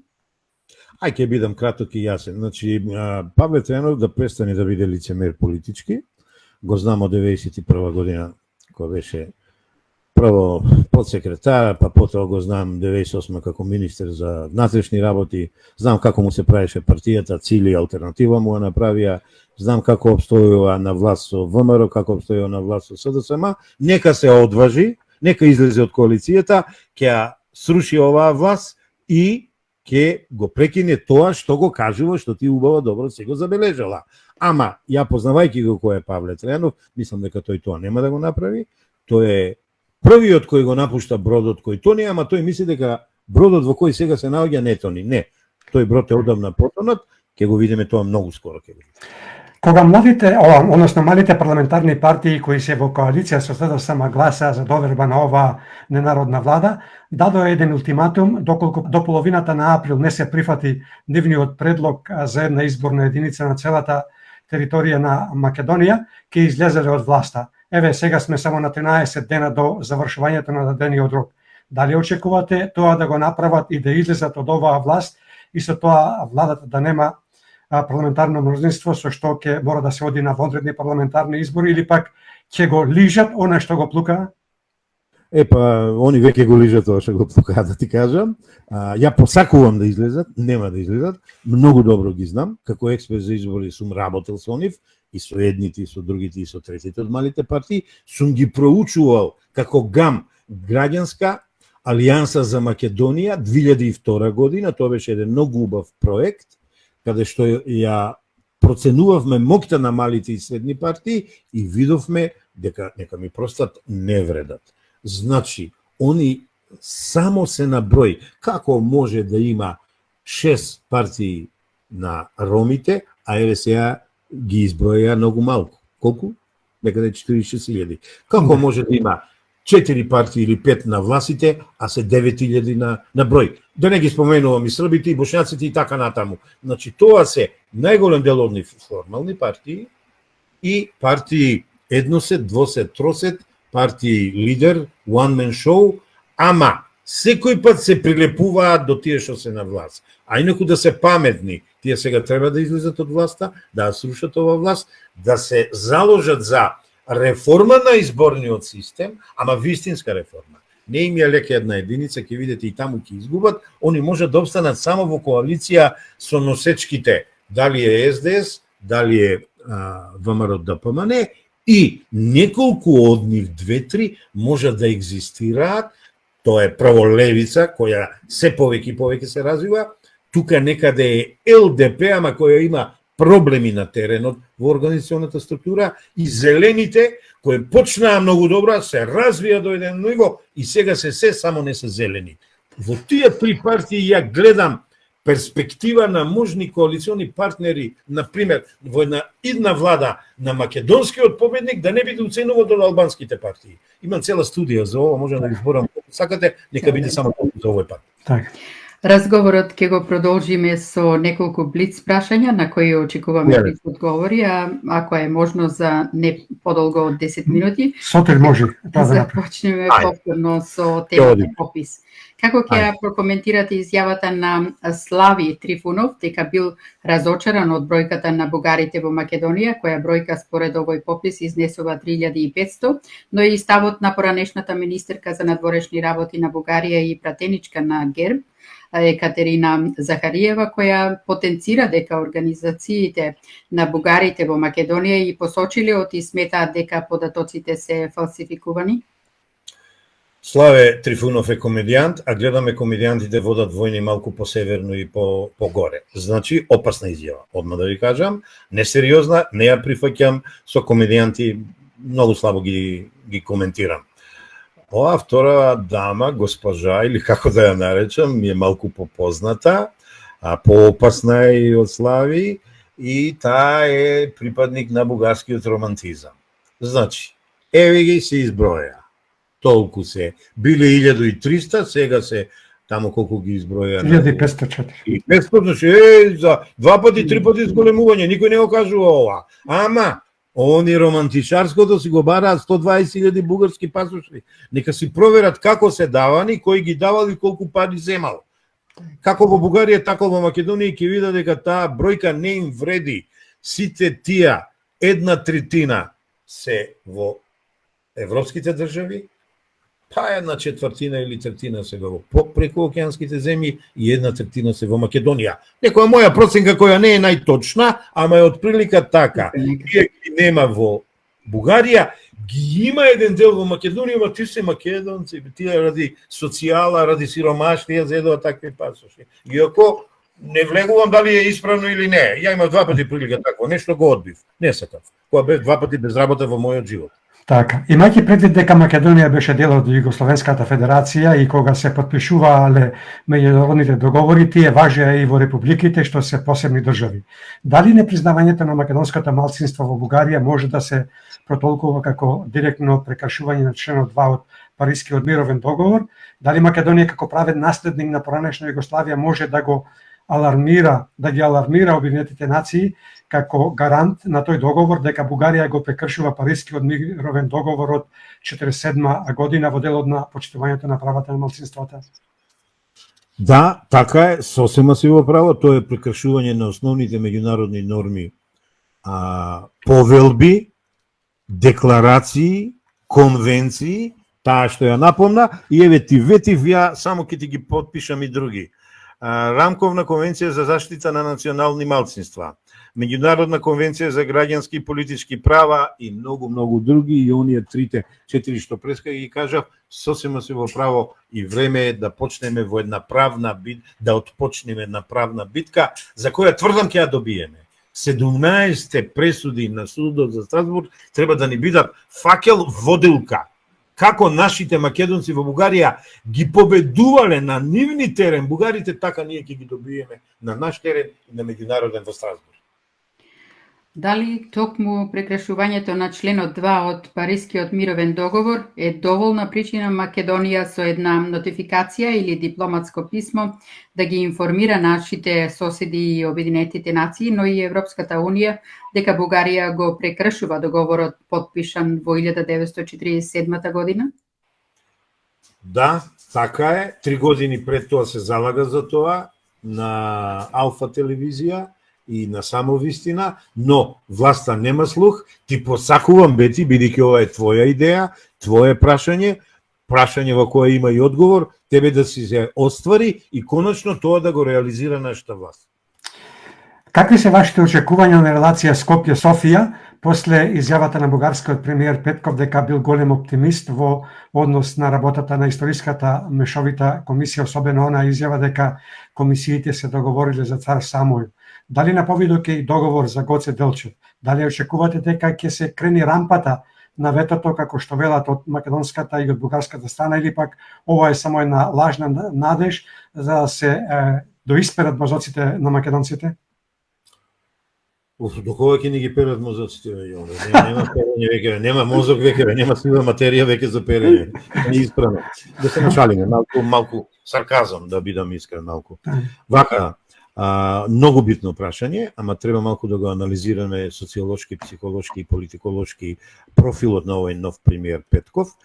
Ќе бидам краток и јасен. Значи, Павле Трајанов да престане да биде лицемер политички. Го знам од 91 година, кој беше прво подсекретар, па потоа го знам 98 како министер за внатрешни работи, знам како му се правеше партијата, Цили и алтернатива му ја направија, знам како обстојува на власт со ВМРО, како обстојува на власт со СДСМ, нека се одважи, нека излезе од коалицијата, ќе ја сруши оваа власт и ќе го прекине тоа што го кажува, што ти убаво добро се го забележала. Ама, ја познавајќи го кој е Павле Трајанов, мислам дека тој тоа нема да го направи, тој е првиот кој го напушта бродот кој тони, ама тој мисли дека бродот во кој сега се наоѓа не тони. Не, тој брод е одамна потонат, ќе го видиме тоа многу скоро ќе го видиме.
Кога односно малите парламентарни партии кои се во коалиција со СДСМ гласа за доверба на оваа ненародна влада, дадоа еден ултиматум доколку до половината на април не се прифати нивниот предлог за една изборна единица на целата територија на Македонија, ќе излезеле од власта. Еве, сега сме само на 13 дена до завршувањето на дадениот рок. Дали очекувате тоа да го направат и да излезат од оваа власт и со тоа владата да нема парламентарно мнозинство со што ќе мора да се оди на вонредни парламентарни избори или пак ќе го лижат она што го плука?
Они веќе го лижат тоа што го плука, да ти кажам. Ја посакувам да излезат, нема да излезат. Многу добро ги знам, како експерт за избори сум работел со нив, и со едните, и со другите, и со третите од малите партии, сум ги проучувал како ГАМ, Граѓанска алијанса за Македонија, 2002 година, тоа беше еден многу убав проект, каде што ја проценувавме моќта на малите и средни партии и видовме дека нека ми простат не вредат. Значи, они само се на број. Како може да има 6 партии на ромите, а еве сега ги изброја многу малку. Колку? Некаде 46.000. Како може да има 4 партии или 5 на властите, а се 9.000 на број? Да не ги споменувам и србите, и бошњаците и така натаму. Значи, тоа се најголем дел од нив формални партии и партии едносет, двосет, тросет, партии лидер, one man show, ама секој пат се прилепуваат до тие што се на власт. А инаку да се паметни, тие сега треба да излезат од власта, да срушат ова власт, да се заложат за реформа на изборниот систем, ама вистинска реформа. Не им ја лека една единица, ќе видите и таму ќе изгубат, они можат да обстанат само во коалиција со носечките, дали е СДС, дали е ВМРО ДПМН, и неколку од нив, 2-3, можат да екзистираат. Тоа е прво левица, која се повеќе и повеќе се развива, тука некаде е ЛДП, ама која има проблеми на теренот во организационата структура, и зелените, кои почнаа многу добро, се развија до еден ниво и сега се само не се зелени. Во тие три партии ја гледам перспектива на можни коалициони партнери, например, во една идна влада на македонскиот победник да не биде уценува од албанските партии. Имам цела студија за ова, можам да ги зборам ако сакате, нека биде само за овој пат.
Так.
Разговорот ќе го продолжиме со неколку блиц прашања на кои очекуваме блиц одговори, а ако е можно за не подолго од 10 минути.
Сотир може.
Започнеме повторно со темата попис. Како ќе ја прокоментирате изјавата на Слави Трифунов дека бил разочаран од бројката на бугарите во Македонија, која бројка според овој попис изнесува 3500, но и ставот на поранешната министерка за надворешни работи на Бугарија и пратеничка на ГЕРБ, Екатерина Захариева, која потенцира дека организациите на бугарите во Македонија и посочиле и сметаат дека податоците се фалсификувани?
Славе Трифунов е комедијант, а гледаме комедијантите водат војни малку посеверно и по-горе. Значи, опасна изјава, одма да ви кажам, несериозна, не ја прифаќам, со комедијанти многу слабо ги коментирам. Ова втора дама, госпожа, или како да ја наречам, ми е малку попозната, а поопасна е и од Слави, и таа е припадник на бугарскиот романтизам. Значи, еве ги се изброја. Толку се. Биле 1300, сега се таму колку ги изброја.
1504.
И 500, значи, за 2 пати, 3 пати зголемување, никој не го кажува ова. Ама, они романтичарското си го бараат 120.000 бугарски пасоши. Нека си проверат како се давани, кој ги давал и колку пари земал. Како во Бугарија, така во Македонија, ќе видат дека таа бројка не им вреди. Сите тие 1/3 се во европските држави, па 1/4 или третина се во прекуокеанските земји и 1/3 се во Македонија. Некоја моја проценка која не е најточна, ама е од прилика така. Тие ги нема во Бугарија, ги има еден дел во Македонија, ама тие се македонци, тие ради социјала, ради сиромаштија зедува такви пасоши. Иако не влегувам дали е исправно или не. Ја имав 2 пати прилика такво, нешто го одбив. Не сакав. Која бев 2 пати без работа во мојот живот.
Така, имајќи предвид дека Македонија беше дел од Југословенската федерација и кога се потпишувале меѓународните договори, тие важеа и во републиките што се посебни држави. Дали непризнавањето на македонското малцинство во Бугарија може да се протолкува како директно прекршување на членот 2 од Парискиот мировен договор? Дали Македонија како правен наследник на поранешна Југославија може да ги алармира Обединетите нации како гарант на тој договор дека Бугарија го прекршува Парискиот мировен договор од 1947 година во делот на почитувањето на правата на малцинствата?
Да, така е, сосема си во право, тоа е прекршување на основните меѓународни норми, повелби, декларации, конвенции, таа што ја напомна, и еве ти ветив ја, само ќе ти ги потпишам и други. Рамковна конвенција за заштита на национални малцинства, Меѓународна конвенција за граѓански и политички права и многу други, и оние 3-4 што преска ги кажав, сосема се во право и време е да почнеме во една правна битка, да отпочнеме една правна битка, за која тврдам ќе ја добиеме. 17 пресуди на судот за Страсбург треба да ни бидат факел водилка. Како нашите македонци во Бугарија ги победувале на нивни терен бугарите, така ние ќе ги добиеме на наш терен и на меѓународен во Страсбург.
Дали токму прекршувањето на членот 2 од Парискиот мировен договор е доволна причина Македонија со една нотификација или дипломатско писмо да ги информира нашите соседи и Обединетите нации, но и Европската унија, дека Бугарија го прекршува договорот подпишан во 1947 година?
Да, така е. 3 години пред тоа се залага за тоа на Алфа телевизија и на самовистина, но власта нема слух. Ти посакувам, Бети, бидејќи ова е твоја идеја, твое прашање во кое има и одговор, тебе да си се оствари и конечно тоа да го реализира нашата власт.
Какви се вашите очекувања на релација Скопје-Софија после изјавата на бугарскиот премиер Петков дека бил голем оптимист во однос на работата на историската мешовита комисија, особено она изјава дека комисиите се договориле за цар Самуил? Дали на повидок е и договор за Гоце Делчев? Дали очекувате дека ќе се крени рампата на ветото како што велат од македонската и од бугарската страна, или пак ова е само една лажна надеж за да се доисперат мозоците на македонците?
До кога ќе ни ги перат мозоците, нема перење веќе, нема мозок веќе, нема сива материја веќе за перење. Не испрано. Да се нашалиме, малку сарказам, да бидам искрен малку. Вака, многу битно прашање, ама треба малку да го анализираме социолошки, психолошки и политиколошки профилот на овој нов премиер Петков,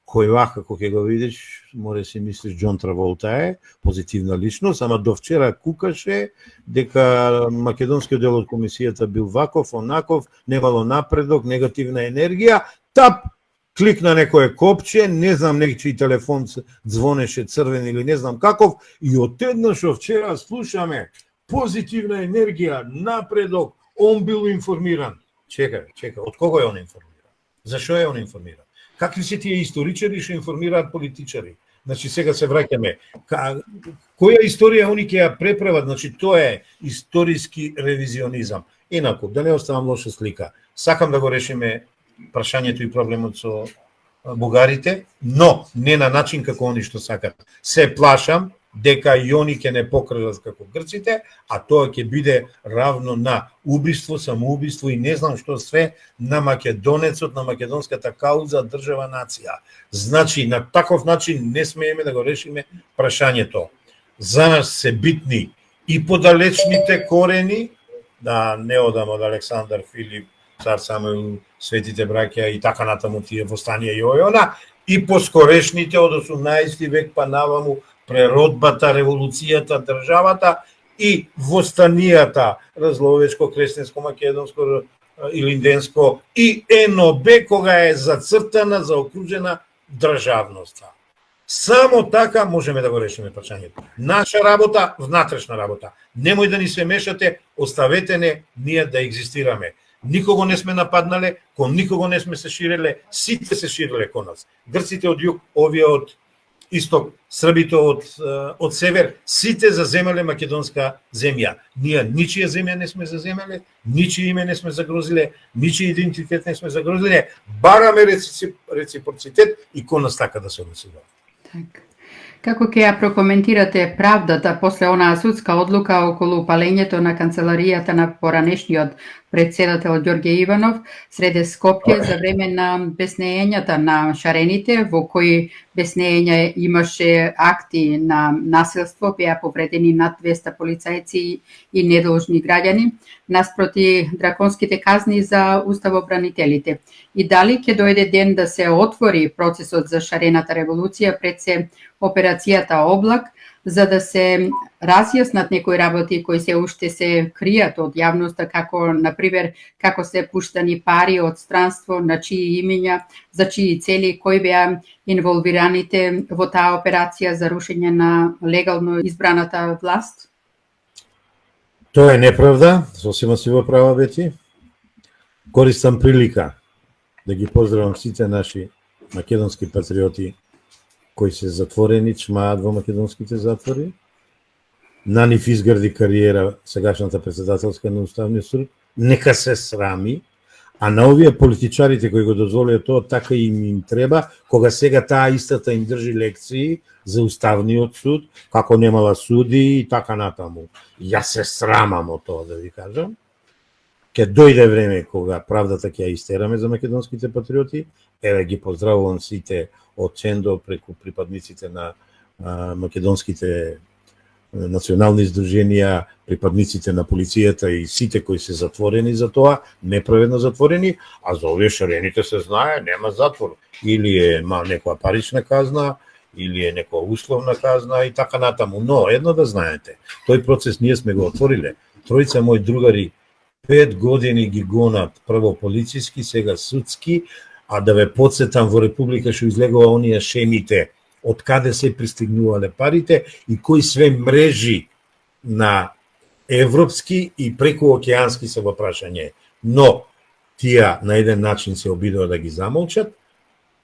кој вака, како ќе го видиш, може да си мислиш Џон Траволта е, позитивна личност, ама до вчера кукаше дека македонскиот дел од комисијата бил ваков, онаков, немало напредок, негативна енергија, кликна некое копче, не знам, нечи телефон звонеше црвен или не знам каков, и одеднаш вчера слушаме позитивна енергија, напредок, он бил информиран. Чекај, од кого е он информиран? Зашо е он информиран? Какви се тие историчари што информираат политичари? Значи, сега се враќаме. Која историја они ќе ја преправат? Значи, тоа е историски ревизионизам. Инаку, да не оставам лоша слика, сакам да го решиме прашањето и проблемот со бугарите, но не на начин како они што сакат. Се плашам дека и они ќе не покрилат како грците, а тоа ќе биде равно на убиство, самоубиство и не знам што све на македонецот, на македонската кауза, држава, нација. Значи, на таков начин не смееме да го решиме прашањето. За нас се битни и подалечните корени, да не одам од Александар Филип, цар Самуил, светите браќа и така натаму тие востанија и ојона, и поскорешните од 18 век па наваму преродбата, револуцијата, државата и востанијата разловечко, кресенско, македонско, илинденско и НОБ кога е зацртана, заокружена државноста. Само така можеме да го решиме прашањето. Наша работа, внатрешна работа. Немој да ни се мешате, оставете не ние да екзистираме. Никого не сме нападнале, кон никого не сме се ширеле, сите се ширеле кон нас. Грците од југ, овие од исток, Србите од север, сите заземале македонска земја. Ние ничија земја не сме заземале, ничие име не сме загрозиле, ничиј идентитет не сме загрозиле, бараме реципроцитет и кон нас така да се однесува.
Так. Како ќе ја прокоментирате правдата после онаа судска одлука околу палењето на канцеларијата на поранешниот председател Ѓорѓе Иванов среде Скопје за време на беснеењата на шарените, во кои беснеења имаше акти на насилство, беа повредени над 200 полицајци и недолжни граѓани, наспроти драконските казни за уставобранителите. И дали ќе дојде ден да се отвори процесот за шарената револуција пред се операцијата Облак, за да се разјаснат некои работи кои се уште се кријат од јавноста, како, например, како се пуштани пари од странство, на чии имиња, за чии цели, кои беа инволвираните во таа операција за рушење на легално избраната власт?
Тоа е неправда, сосема си во права, Бети. Користам прилика да ги поздравам сите наши македонски патриоти кои се затворени, чмаат во македонските затвори. На нив изгради кариера сегашната председателска на Уставниот суд. Нека се срами, а на овие политичарите кои го дозволија тоа, така им треба, кога сега таа истата им држи лекции за Уставниот суд, како немала суди и така натаму. Јас се срамам од тоа, да ви кажам. Ке дојде време кога правдата ќе ја истераме за македонските патриоти. Еве ги поздравувам сите од Чендо преку припадниците на македонските национални издруженија, припадниците на полицијата и сите кои се затворени за тоа, неправедно затворени, а за овие шарените се знае, нема затвор. Или е некоја парична казна, или е некоја условна казна и така натаму. Но, едно да знаете, тој процес ние сме го отвориле. Тројца мои другари 5 години ги гонат, прво полициски, сега судски, а да ве подсетам, во Република што излегува оние шемите, од каде се пристигнувале парите и кои све мрежи на европски и прекуокеански се во прашање. Но, тие на еден начин се обидува да ги замолчат.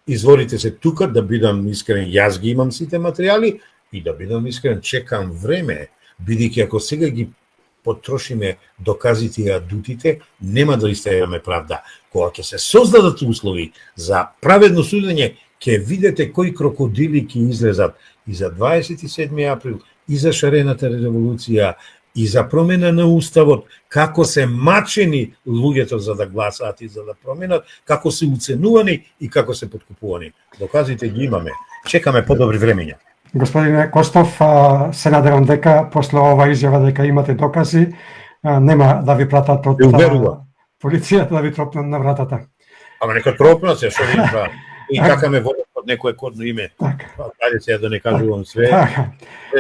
Изворите се тука, да бидам искрен, јас ги имам сите материјали и да бидам искрен, чекам време, бидејќи ако сега ги потрошиме доказите и адутите, нема да истајаме правда. Кога ќе се создадат услови за праведно судење, ќе видите кои крокодили ќе излезат и за 27. април, и за шарената револуција, и за промена на уставот, како се мачени луѓето за да гласаат и за да променат, како се уценувани и како се подкупувани. Доказите ги имаме. Чекаме подобри времења.
Господине Костов, се надевам дека после ова изјава дека имате докази, нема да ви пратат од полицијата да ви тропнат на вратата.
Ама нека тропнат се, што ви прават. И така ме водат под некое кодно име. Ајде сега да не кажувам све.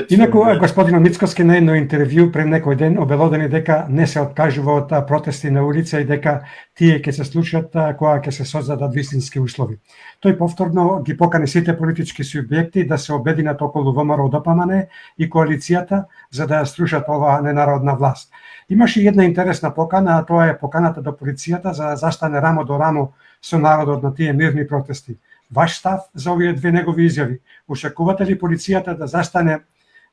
Инаку, господин Мицкоски на едно интервју пред некој ден обелодени дека не се откажува од протести на улица и дека тие ќе се случат кога ќе се создадат вистински услови. Тој повторно ги покани сите политички субјекти да се обединат околу ВМРО ДПМН и коалицијата за да ја струшат оваа ненародна власт. Имаше една интересна покана, а тоа е поканата до полицијата за да застане рамо до рамо со народот на тие мирни протести. Ваш став за овие две негови изјави? Очекувате ли полицијата да застане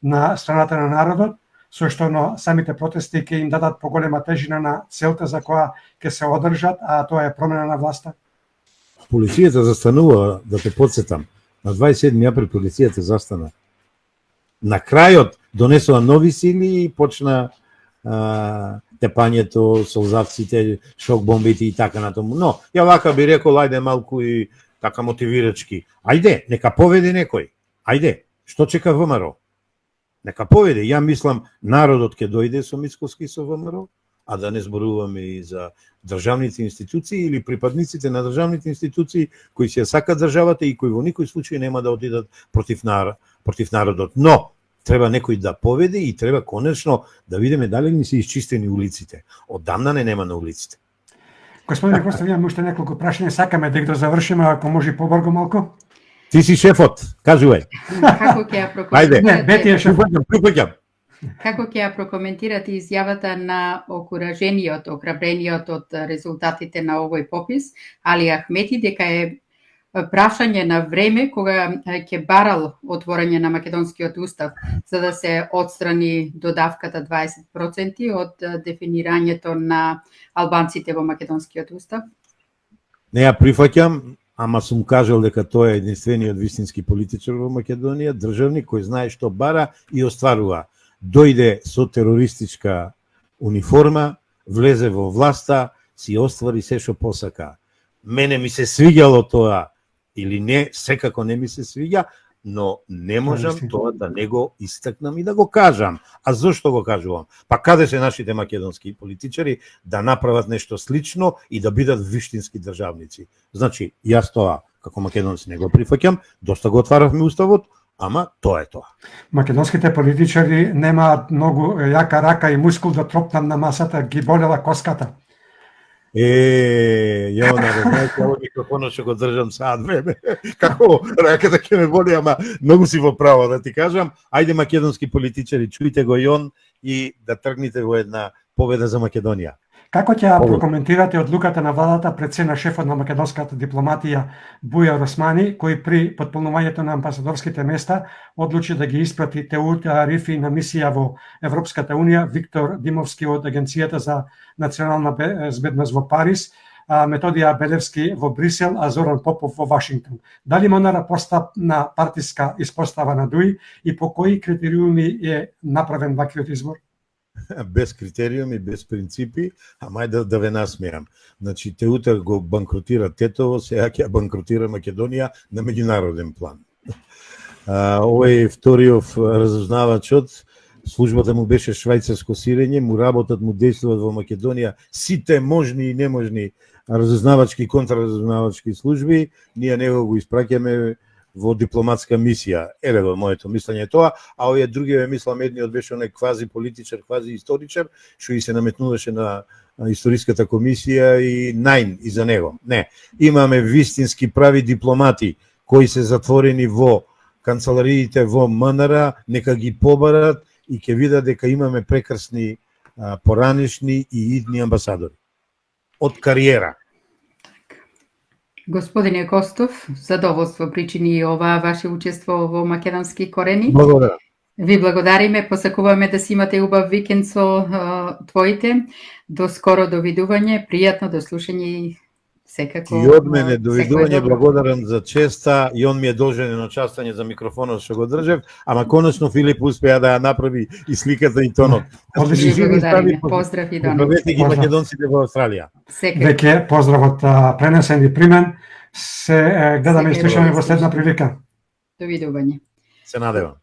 на страната на народот, со што на самите протести ќе им дадат поголема тежина на целта за која ќе се одржат, а тоа е промена на власта?
Полицијата застанува, да те подсетам, на 27. април полицијата застана. На крајот донесува нови сили и почна тепањето, солзавците, шок бомбите и така натаму. Но, ја вака би рекол, ајде малку и така мотивирачки. Ајде, нека поведе некој. Ајде, што чека ВМРО? Нека поведе. Ја мислам, народот ќе дојде со Мицкоски со ВМРО, а да не зборуваме и за државните институции или припадниците на државните институции кои се сакат државата и кои во никој случај нема да одидат против народот. Но, треба некој да поведе и треба конечно да видиме дали ни се исчистени улиците. Одамна не нема на улиците.
Господине Костов, имаме уште неколку прашања, сакаме да ги завршиме, ако може побрзо малку.
Ти си шефот, кажувај.
Како ќе ја прокоментирате?
Не, Бети е шефот.
Како ќе ја прокоментирате изјавата на окуражениот, охрабрениот од резултатите на овој попис, Али Ахмети, дека е прашање на време кога ќе барал отворање на македонскиот устав за да се отстрани додавката 20% од дефинирањето на албанците во македонскиот устав?
Не ја прифаќам, ама сум кажал дека тој е единствениот вистински политичар во Македонија, државник кој знае што бара и остварува. Дојде со терористичка униформа, влезе во власта, си оствари се што посака. Мене ми се свиѓало тоа или не, секако не ми се свиѓа, но не можам тоа да не го истакнам и да го кажам. А зошто го кажувам? Па каде се нашите македонски политичари да направат нешто слично и да бидат виштински државници? Значи, јас тоа, како македонец, не го прифаќам, доста го отваравме уставот, ама тоа е тоа.
Македонските политичари немаат многу јака рака и мускул да тропнат на масата, ги болела коската.
Јовна, знаете, ово микрофонот што го држам саат време. Како раката ќе ме боли, ама многу си во право да ти кажам. Ајде македонски политичари, чујте го Јон и да тргнете во една победа за Македонија.
Како ќе прокоментирате одлуката на владата пред се на шефот на македонската дипломатија Бујар Османи, кој при потполнувањето на амбасадорските места одлучи да ги испрати Теут Арифи на мисија во Европската унија, Виктор Димовски од Агенцијата за национална безбедност во Париз, Методија Белевски во Брисел, а Зоран Попов во Вашингтон. Дали Монара на партиска испостава на ДУИ и по кои критериуми е направен ваквиот избор?
Без критериуми, без принципи, ама да ве насмеам. Значи, Теутер го банкротира Тетово, сега ќе банкротира Македонија на меѓународен план. Овој вториот разузнавачот, службата му беше швајцарско сирење, му работат, му действуваат во Македонија сите можни и неможни разузнавачки и контраразузнавачки служби, ние него го испраќаме во дипломатска мисија. Еве го моето мислење тоа, а овие другиве мислам едниот беше оној квази политичар, квази историчар, што и се наметнуваше на историската комисија и најн и за него. Не, имаме вистински прави дипломати кои се затворени во канцелариите во МНР, нека ги побарат и ќе видат дека имаме прекрасни поранешни и идни амбасадори. Од кариера.
Господине Костов, задоволство причини ова ваше учество во Македонски корени.
Благодарам.
Ви благодариме, посакуваме да си имате убав викенд со твоите. До скоро довидување, пријатно до слушање и секако.
И од мене довидување, благодарам за честа и он ми е должен едно частање за микрофонот што го држев, ама конечно Филип успеа да ја направи и сликата и тонот.
Ви благодариме, поздрав и до нас.
Поздравете ги македонците во Австралија.
Веќе поздравот пренесен и примен. Се гледаме и слушаме во следна прилика.
Довидување.
Се надевам.